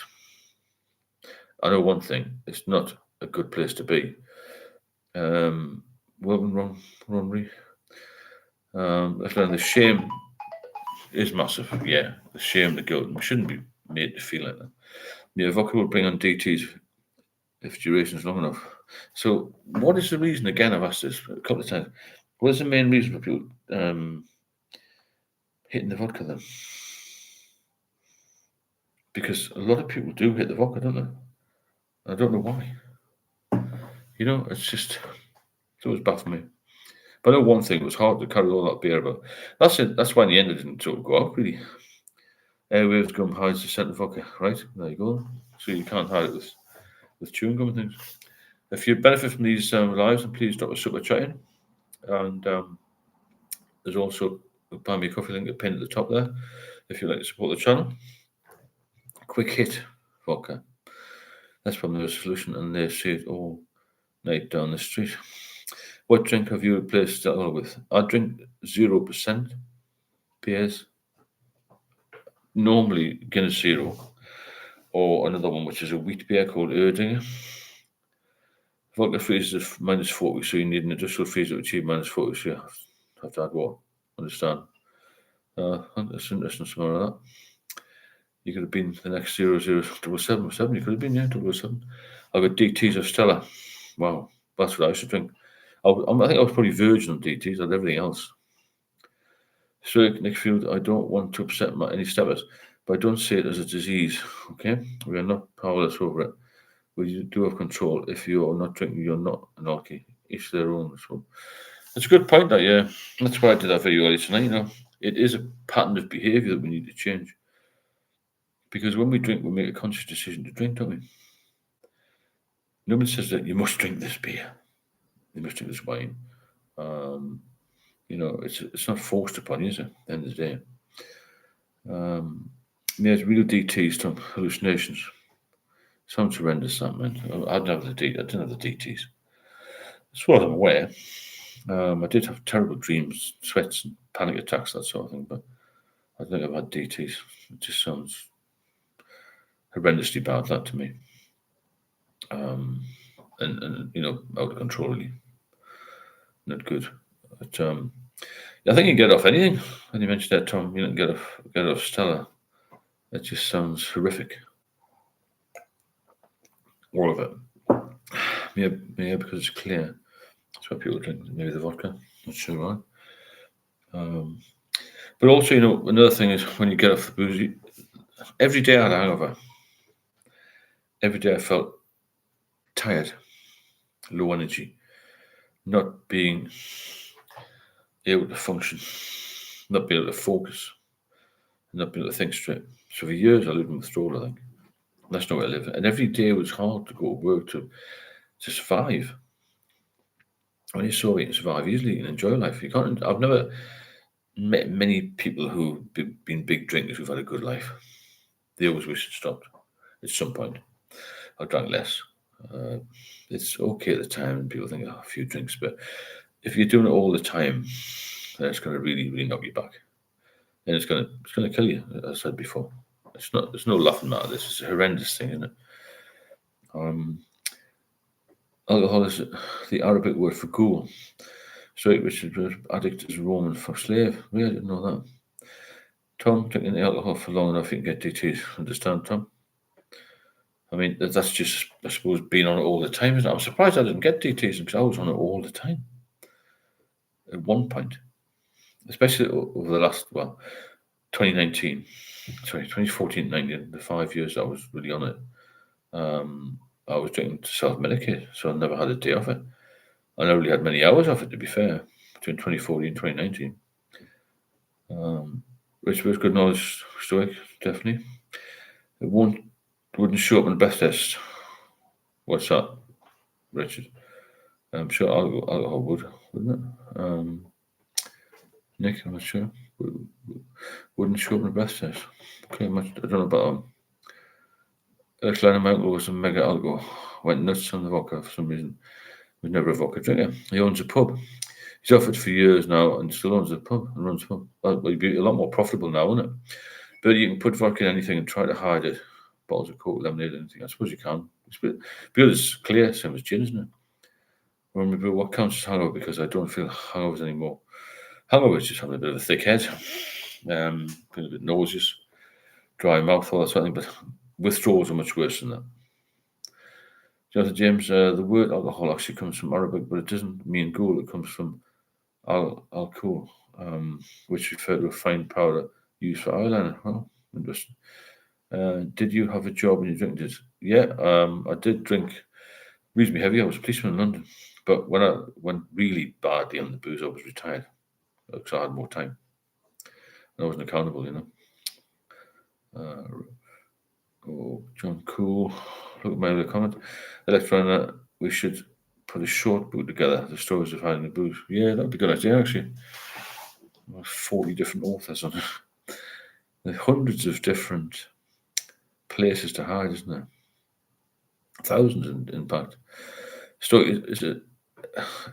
I know one thing, it's not a good place to be. Welcome, Ron. The shame is massive. Yeah, the shame, the guilt. We shouldn't be made to feel like that. Yeah, vodka will bring on DTs if duration is long enough. So, what is the reason? Again, I've asked this a couple of times. What is the main reason for people hitting the vodka then? Because a lot of people do hit the vodka, don't they? I don't know why. You know, it's always baffled me. But I know one thing, it was hard to carry all that beer, but that's it. That's why in the end it didn't sort of go out, really. Airwaves gum hides the scent of vodka, right? There you go. So you can't hide it with chewing gum and things. If you benefit from these lives, then please drop a super chat in. And there's also a buy me a coffee link pinned at the top there if you'd like to support the channel. Quick hit vodka. That's probably the solution, and they see it all night down the street. What drink have you replaced alcohol with? I drink 0% beers. Normally Guinness Zero, or another one which is a wheat beer called Erdinger. Vodka freezes at minus 40, so you need an industrial freezer to achieve minus 40, so you have to add water. Understand? That's interesting, something like that. You could have been the next 007. You could have been, yeah, 007. I got DTs of Stella. Wow, that's what I used to drink. I think I was probably virgin on DTs and everything else. So, Nick Field, I don't want to upset any steppers, but I don't see it as a disease, okay? We are not powerless over it. We do have control. If you are not drinking, you're not an alky. Each their own. So, it's a good point, that, yeah. That's why I did that video earlier tonight, you know. It is a pattern of behaviour that we need to change. Because when we drink, we make a conscious decision to drink, don't we? Nobody says that you must drink this beer. You must drink this wine. You know, it's not forced upon you, is it? At the end of the day. There's real DTs, Tom. Hallucinations. Sounds horrendous, that, man. I didn't have the DTs. As far as I'm aware, I did have terrible dreams, sweats, and panic attacks, that sort of thing, but I don't think I've had DTs. It just sounds horrendously bad, that, to me. And you know, out of control, really. Not good. But I think you can get off anything. When you mentioned that, Tom, you don't get off Stella. It just sounds horrific. All of it. Yeah, because it's clear. That's why people drink maybe the vodka. Not sure why. But also, you know, another thing is when you get off the booze, every day I had a hangover. Every day I felt tired, low energy, not being able to function, not being able to focus, not being able to think straight. So for years I lived in withdrawal, I think. That's not where I live. And every day was hard to go to work to survive. When you saw you can survive easily and enjoy life, you can't. I've never met many people who've been big drinkers who've had a good life. They always wish it stopped at some point. I drank less. It's okay at the time, and people think, oh, a few drinks, but if you're doing it all the time, then it's going to really, really knock you back, and it's going to kill you. As I said before, there's no laughing matter. This is a horrendous thing, isn't it? Alcohol is the Arabic word for ghoul. Straight Richard addict is Roman for slave. We didn't know that. Tom, drinking alcohol for long enough, you can get DTs. Understand, Tom? I mean, that's just, I suppose, being on it all the time, isn't it? I'm surprised I didn't get DTs because I was on it all the time. At one point, especially over the last, 2014, 19, the 5 years I was really on it. I was drinking to self-medicate, so I never had a day off it. I never really had many hours off it, to be fair, between 2014 and 2019. Which was good knowledge, Stoic, definitely. It wouldn't show up on the breath test. What's that? Richard. I'm sure alcohol would, wouldn't it? Nick, I'm not sure. Wouldn't shorten the breath test. Okay, I don't know about Alex my uncle was a mega alcohol. Went nuts on the vodka for some reason. Was never a vodka drinker. He owns a pub. He's offered for years now and still owns a pub and runs a pub. Well, he'd be a lot more profitable now, wouldn't it? But you can put vodka in anything and try to hide it. Bottles of Coke, lemonade, anything. I suppose you can. Beer is clear, same as gin, isn't it? Remember what counts as hangover, because I don't feel hangovers anymore. Hangover is just having a bit of a thick head, feeling a bit nauseous, dry mouth, all that sort of thing. But withdrawals are much worse than that. Jonathan James, the word alcohol actually comes from Arabic, but it doesn't mean ghoul. It comes from alcohol, which refer to a fine powder used for eyeliner. Oh, interesting. Did you have a job when you drank this? Yeah, I did drink reasonably heavy. I was a policeman in London, but when I went really badly on the booze, I was retired because I had more time. And I wasn't accountable, John Cool. Look at my other comment. Electrona, we should put a short book together, the stories of hiding the booze. Yeah, that'd be a good idea, actually. 40 different authors on it. There's hundreds of different places to hide, isn't there? Thousands, in fact. So is it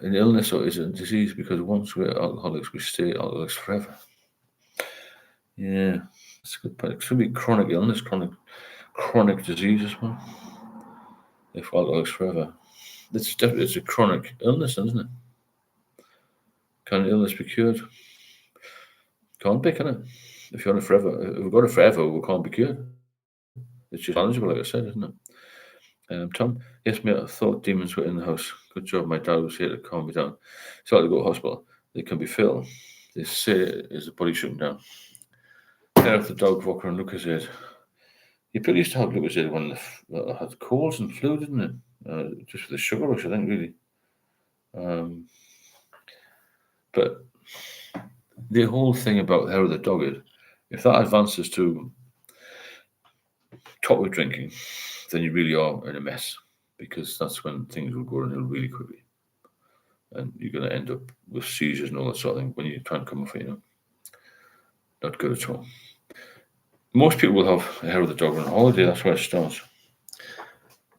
an illness or is it a disease? Because once we're alcoholics, we stay alcoholics forever. Yeah, that's a good point. It could be chronic illness, chronic disease as well. If alcoholics forever, it's a chronic illness, isn't it? Can an illness be cured? Can't be, can it? If you're on it forever, if we've got it forever, we can't be cured. It's just manageable, like I said, isn't it? Tom, yes, mate, I thought demons were in the house. Good job, my dad was here to calm me down. So I had to go to hospital. They can be Phil. They say is the body shutting down. Get off the dog walker and Lucozade. You probably used to have Lucozade when I had colds and flu, didn't it? Just for the sugar rush, I think, really. But the whole thing about how the dog is, if that advances to top of drinking, then you really are in a mess, because that's when things will go downhill really quickly. And you're going to end up with seizures and all that sort of thing when you try and come off it, Not good at all. Most people will have a hair of the dog on holiday, that's where it starts.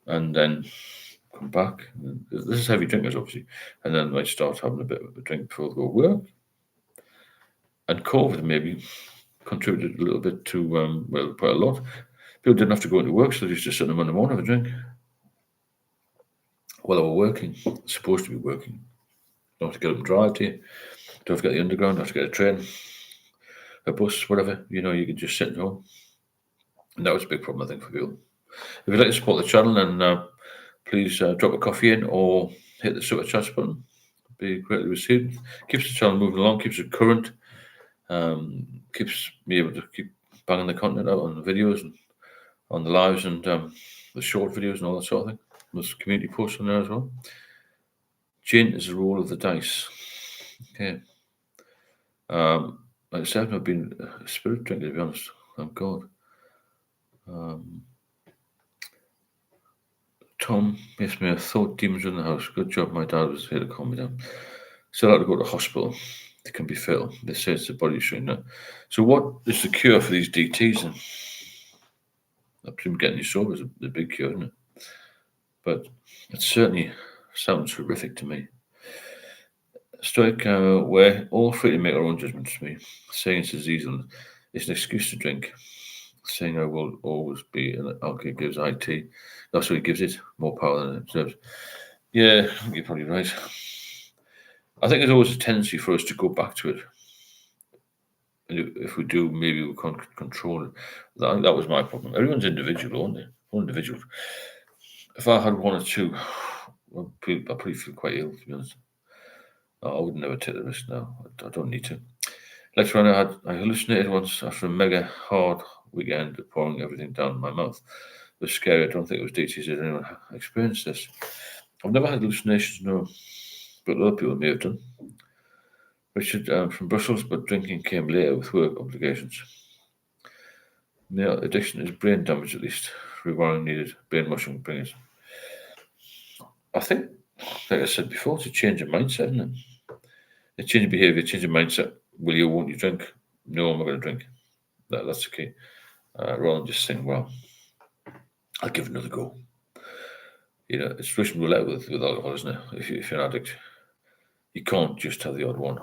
And then come back. This is heavy drinkers, obviously. And then they start having a bit of a drink before they go to work. And COVID maybe contributed a little bit to, quite a lot. People didn't have to go into work, so they used to sit in the Monday morning, have a drink. While they were working, supposed to be working. Don't have to get up and drive to you. Don't have to get the underground, don't have to get a train, a bus, whatever. You can just sit at home. And that was a big problem, I think, for people. If you'd like to support the channel, then please drop a coffee in or hit the super chat button. It'd be greatly received. Keeps the channel moving along, keeps it current, keeps me able to keep banging the content out on the videos and on the lives and the short videos and all that sort of thing. There's community posts on there as well. Gin is a roll of the dice. Okay. Like I said, I've not been a spirit drinker, to be honest. Thank God. Tom, yes, me, I thought demons were in the house. Good job, my dad was here to calm me down. Still had to go to hospital. It can be fatal. They say it's the body showing that. So what is the cure for these DTs then? I presume getting you sober is the big cure, isn't it? But it certainly sounds horrific to me. Stoic, we're all free to make our own judgments to me. Saying it's a disease and it's an excuse to drink. Saying I will always be an alcohol gives IT. That's what it gives it, more power than it deserves. Yeah, I think you're probably right. I think there's always a tendency for us to go back to it. And if we do, maybe we can't control it. I think that was my problem. Everyone's individual, aren't they? All individual. If I had one or two, I probably feel quite ill, to be honest. I would never take the risk now. I don't need to. Later on, I hallucinated once after a mega hard weekend of pouring everything down my mouth. It was scary. I don't think it was DTs. Did anyone experience this? I've never had hallucinations, no, but other people may have done. Richard from Brussels, but drinking came later with work obligations. Addiction is brain damage, at least. Rewiring needed. Brain mushing bringers. I think, like I said before, it's a change of mindset, isn't it? A change of behaviour, change of mindset. Will you, won't you drink? No, I'm not going to drink. That's the key. Rather than just saying, well, I'll give it another go. It's Russian roulette with alcohol, isn't it? If you're an addict, you can't just have the odd one.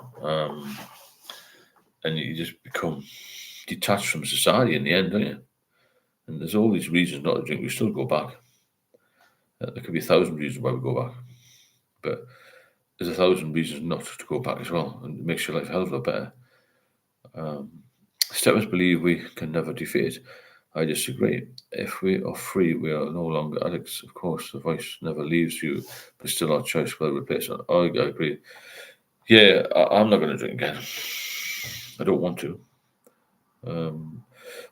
And you just become detached from society in the end, don't you? And there's all these reasons not to drink. We still go back. There could be 1,000 reasons why we go back. But there's 1,000 reasons not to go back as well. And it makes your life a hell of a lot better. Steppers believe we can never defeat. I disagree. If we are free, we are no longer addicts. Of course, the voice never leaves you, but still our choice whether to replace it. I agree. Yeah, I'm not going to drink again. I don't want to.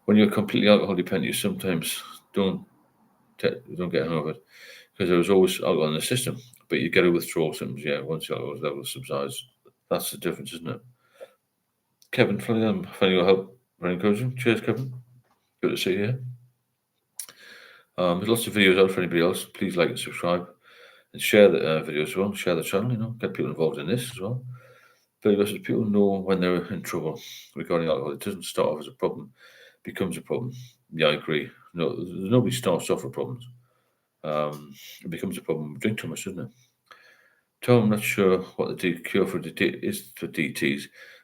When you're completely alcohol dependent, you sometimes don't get hung of it because there was always alcohol in the system, but you get a withdrawal symptoms. Yeah, once the alcohol level subsides, that's the difference, isn't it? Kevin, finding your help very encouraging. Cheers, Kevin. Good to see you here. There's lots of videos out for anybody else. Please like and subscribe and share the videos as well. Share the channel, get people involved in this as well. Because people know when they're in trouble regarding alcohol. It doesn't start off as a problem, it becomes a problem. Yeah, I agree. No, nobody starts off with problems. It becomes a problem when we drink too much, doesn't it? Tom, I'm not sure what the cure for is for DTs.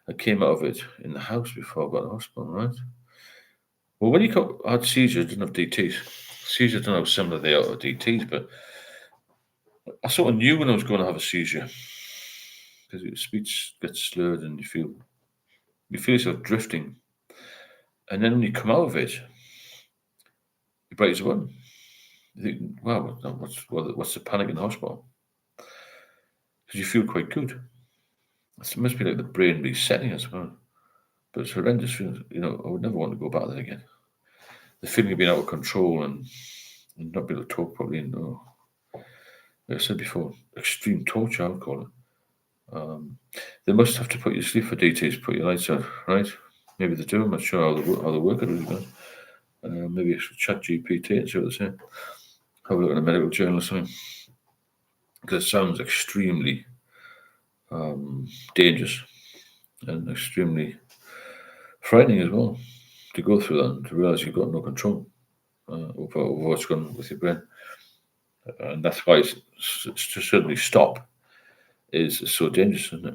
I came out of it in the house before I got to the hospital, right? Well, when you had seizures, didn't have DTs. Seizures don't have similar they are to DTs, but I sort of knew when I was going to have a seizure because your speech gets slurred and you feel yourself drifting, and then when you come out of it, you break as one. You think, wow, what's the panic in the hospital? Because you feel quite good. It must be like the brain resetting, I suppose. But it's horrendous feeling. I would never want to go back there again. The feeling of being out of control and not being able to talk properly. And like I said before, extreme torture, I would call it. They must have to put you to sleep for DTs, put your lights out, right? Maybe they do. I'm not sure how they work it really does. Maybe I should chat GPT and see what they say. Have a look at a medical journal or something. Because it sounds extremely dangerous and extremely frightening as well to go through that and to realise you've got no control over what's going on with your brain. And that's why to suddenly stop is so dangerous, isn't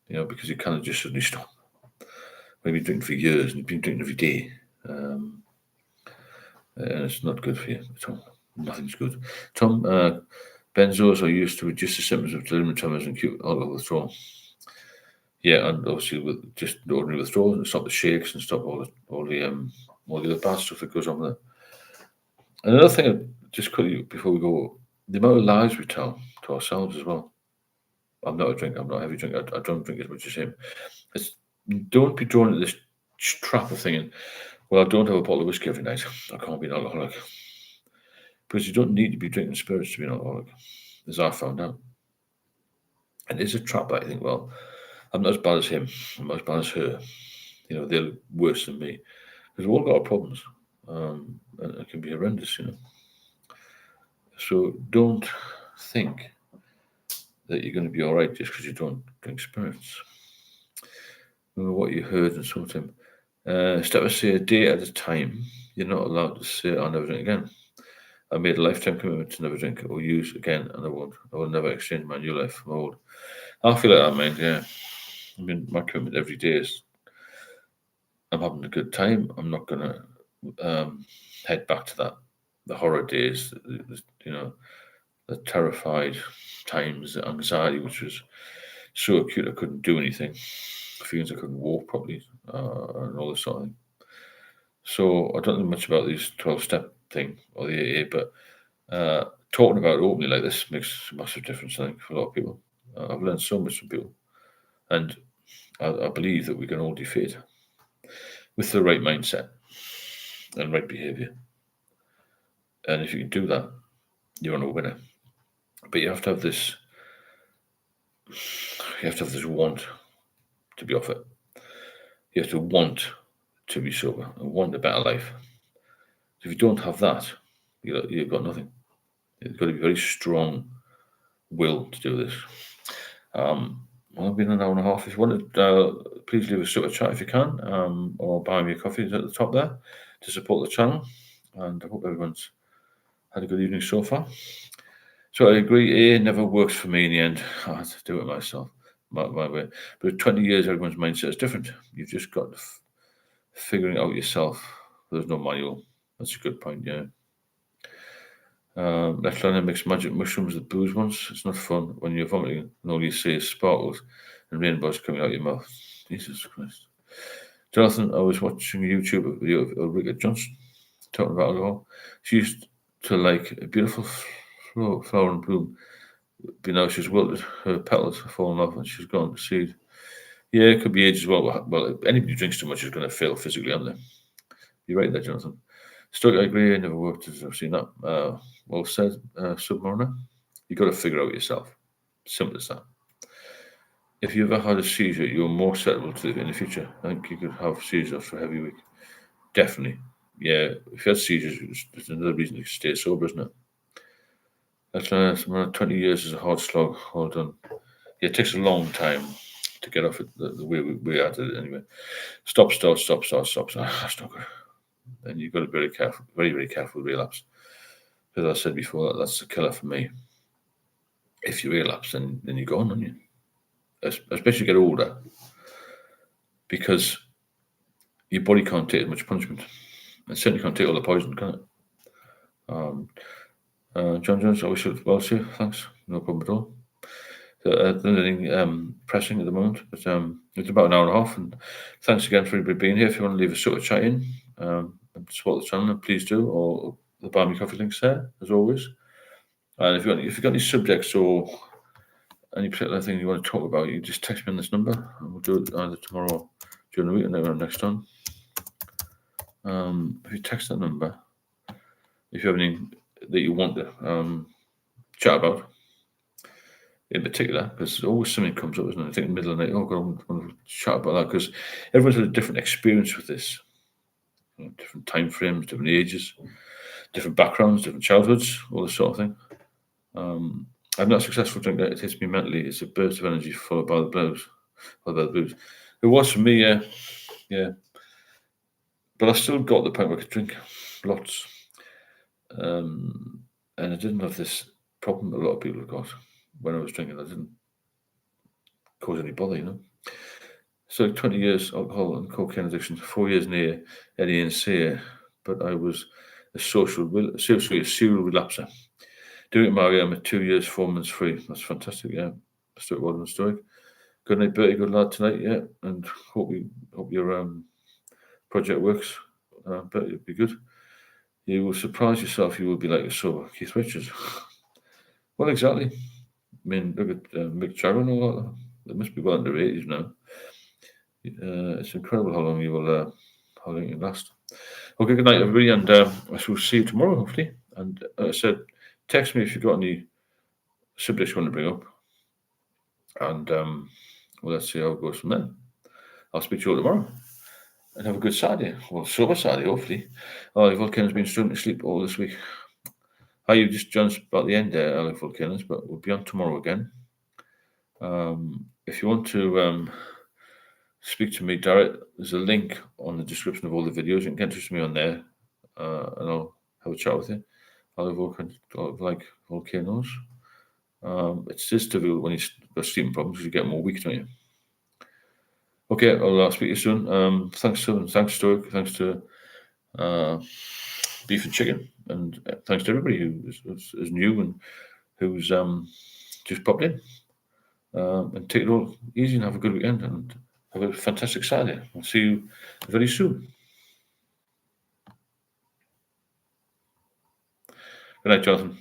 it? Because you can't just suddenly stop. When you've been drinking for years and you've been drinking every day, and it's not good for you at all. Nothing's good. Tom, benzos are used to reduce the symptoms of delirium tremors and acute alcohol withdrawal. Yeah, and obviously with just the ordinary withdrawal and stop the shakes and stop all the other bad stuff that goes on with it. Another thing, just quickly before we go, the amount of lies we tell to ourselves as well. I'm not a drinker. I'm not a heavy drinker. I don't drink as much as him. Don't be drawn into this trap of thinking, well, I don't have a bottle of whiskey every night. I can't be an alcoholic. Because you don't need to be drinking spirits to be an alcoholic, as I found out. And it's a trap that I think, well, I'm not as bad as him. I'm not as bad as her. They're worse than me. Because we've all got our problems. And it can be horrendous, So don't think that you're going to be all right just because you don't drink spirits. Remember what you heard and saw to him. Step say a day at a time. You're not allowed to say, I'll never drink again. I made a lifetime commitment to never drink or use again, and I won't. I will never exchange my new life for my old. I feel like that, man. Yeah. I mean, my commitment every day is I'm having a good time. I'm not going to head back to the horror days, the terrified times, the anxiety, which was so acute I couldn't do anything, feelings I couldn't walk properly, and all this sort of thing. So I don't know much about these 12-step thing or the AA, but talking about it openly like this makes a massive difference, I think, for a lot of people. I've learned so much from people, and I believe that we can all defeat with the right mindset and right behaviour. And if you can do that, you're on a winner. But you have to have this. You have to have this want to be off it. You have to want to be sober and want a better life. If you don't have that, you've got nothing. You've got to be very strong will to do this. I've been an hour and a half. If you want please leave a super chat if you can, or buy me a coffee at the top there to support the channel. And I hope everyone's had a good evening so far. So I agree, A never works for me in the end. I had to do it myself, my way. But at 20 years, everyone's mindset is different. You've just got to figuring it out yourself. There's no manual. That's a good point, yeah. Let's learn to mix magic mushrooms with booze once. It's not fun when you're vomiting and all you see is sparkles and rainbows coming out your mouth. Jesus Christ. Jonathan, I was watching a YouTube video of Rita Johnson talking about alcohol. She used to like a beautiful flower and bloom, but now she's wilted. Her petals have fallen off and she's gone to seed. Yeah, it could be age as well. Well, anybody who drinks too much is going to fail physically, aren't they? You're right there, Jonathan. Stoic, I agree. I never worked as I've seen that. Well said, Submariner. You've got to figure out yourself. Simple as that. If you ever had a seizure, you're more susceptible to it in the future. I think you could have seizures for a heavy week. Definitely. Yeah, if you had seizures, there's another reason to stay sober, isn't it? That's 20 years is a hard slog. Hold on. Yeah, it takes a long time to get off it the way we are at it anyway. Stop, start. That's not good. And you've got to be very careful, very careful with relapse. As I said before, that's the killer for me. If you relapse, then you're gone, aren't you? Especially as you get older, because your body can't take as much punishment. It certainly can't take all the poison, can it? John Jones, I wish you well, see you. Thanks. No problem at all. So, anything pressing at the moment, but it's about an hour and a half. And thanks again for everybody being here. If you want to leave a sort of chat in and support the channel, please do. Or the Buy Me Coffee link's there, as always. And if you've got any subjects or any particular thing you want to talk about, you can just text me on this number, and we'll do it either tomorrow or during the week, and then next time. If you text that number, if you have anything that you want to chat about, in particular, because always something comes up, isn't it? I think in the middle of the night, God, I want to chat about that, because everyone's had a different experience with this. Different time frames, different ages, different backgrounds, different childhoods, all this sort of thing. I'm not a successful drinker. It hits me mentally. It's a burst of energy followed by the blues. It was for me, yeah. But I still got the point where I could drink lots. And I didn't have this problem that a lot of people have got when I was drinking. I didn't cause any bother, you know. So 20 years alcohol and cocaine addiction, 4 years near NENC, but I was a serial relapser. Doing it, Mario, I'm at 2 years, 4 months free. That's fantastic, yeah. Stuart Waldman story. Good night, Bertie. Good lad tonight, yeah. And hope your project works. But it'll be good. You will surprise yourself. You will be like a sober Keith Richards. Well, exactly. I mean, look at Mick Jagger and all that. They must be well in their 80s now. It's incredible how long you last. Okay, good night, everybody, and I shall see you tomorrow, hopefully. And as I said, text me if you've got any subjects you want to bring up. And well, let's see how it goes from then. I'll speak to you all tomorrow. And have a good Saturday. Well, sober Saturday, hopefully. Oh, Volcano's been struggling to sleep all this week. Hi, you just joined us about the end there, Alec Volcanoes, but we'll be on tomorrow again. If you want to speak to me direct, there's a link on the description of all the videos. You can get in touch with me on there, and I'll have a chat with you. I'll like volcanoes. It's just difficult when you've got sleeping problems because you get more weak, don't you? Okay, I'll speak to you soon. Thanks, Stoic. Thanks to Beef and Chicken, and thanks to everybody who is new and who's just popped in. And take it all easy and have a good weekend and have a fantastic Saturday. I'll see you very soon. Good night, Jonathan.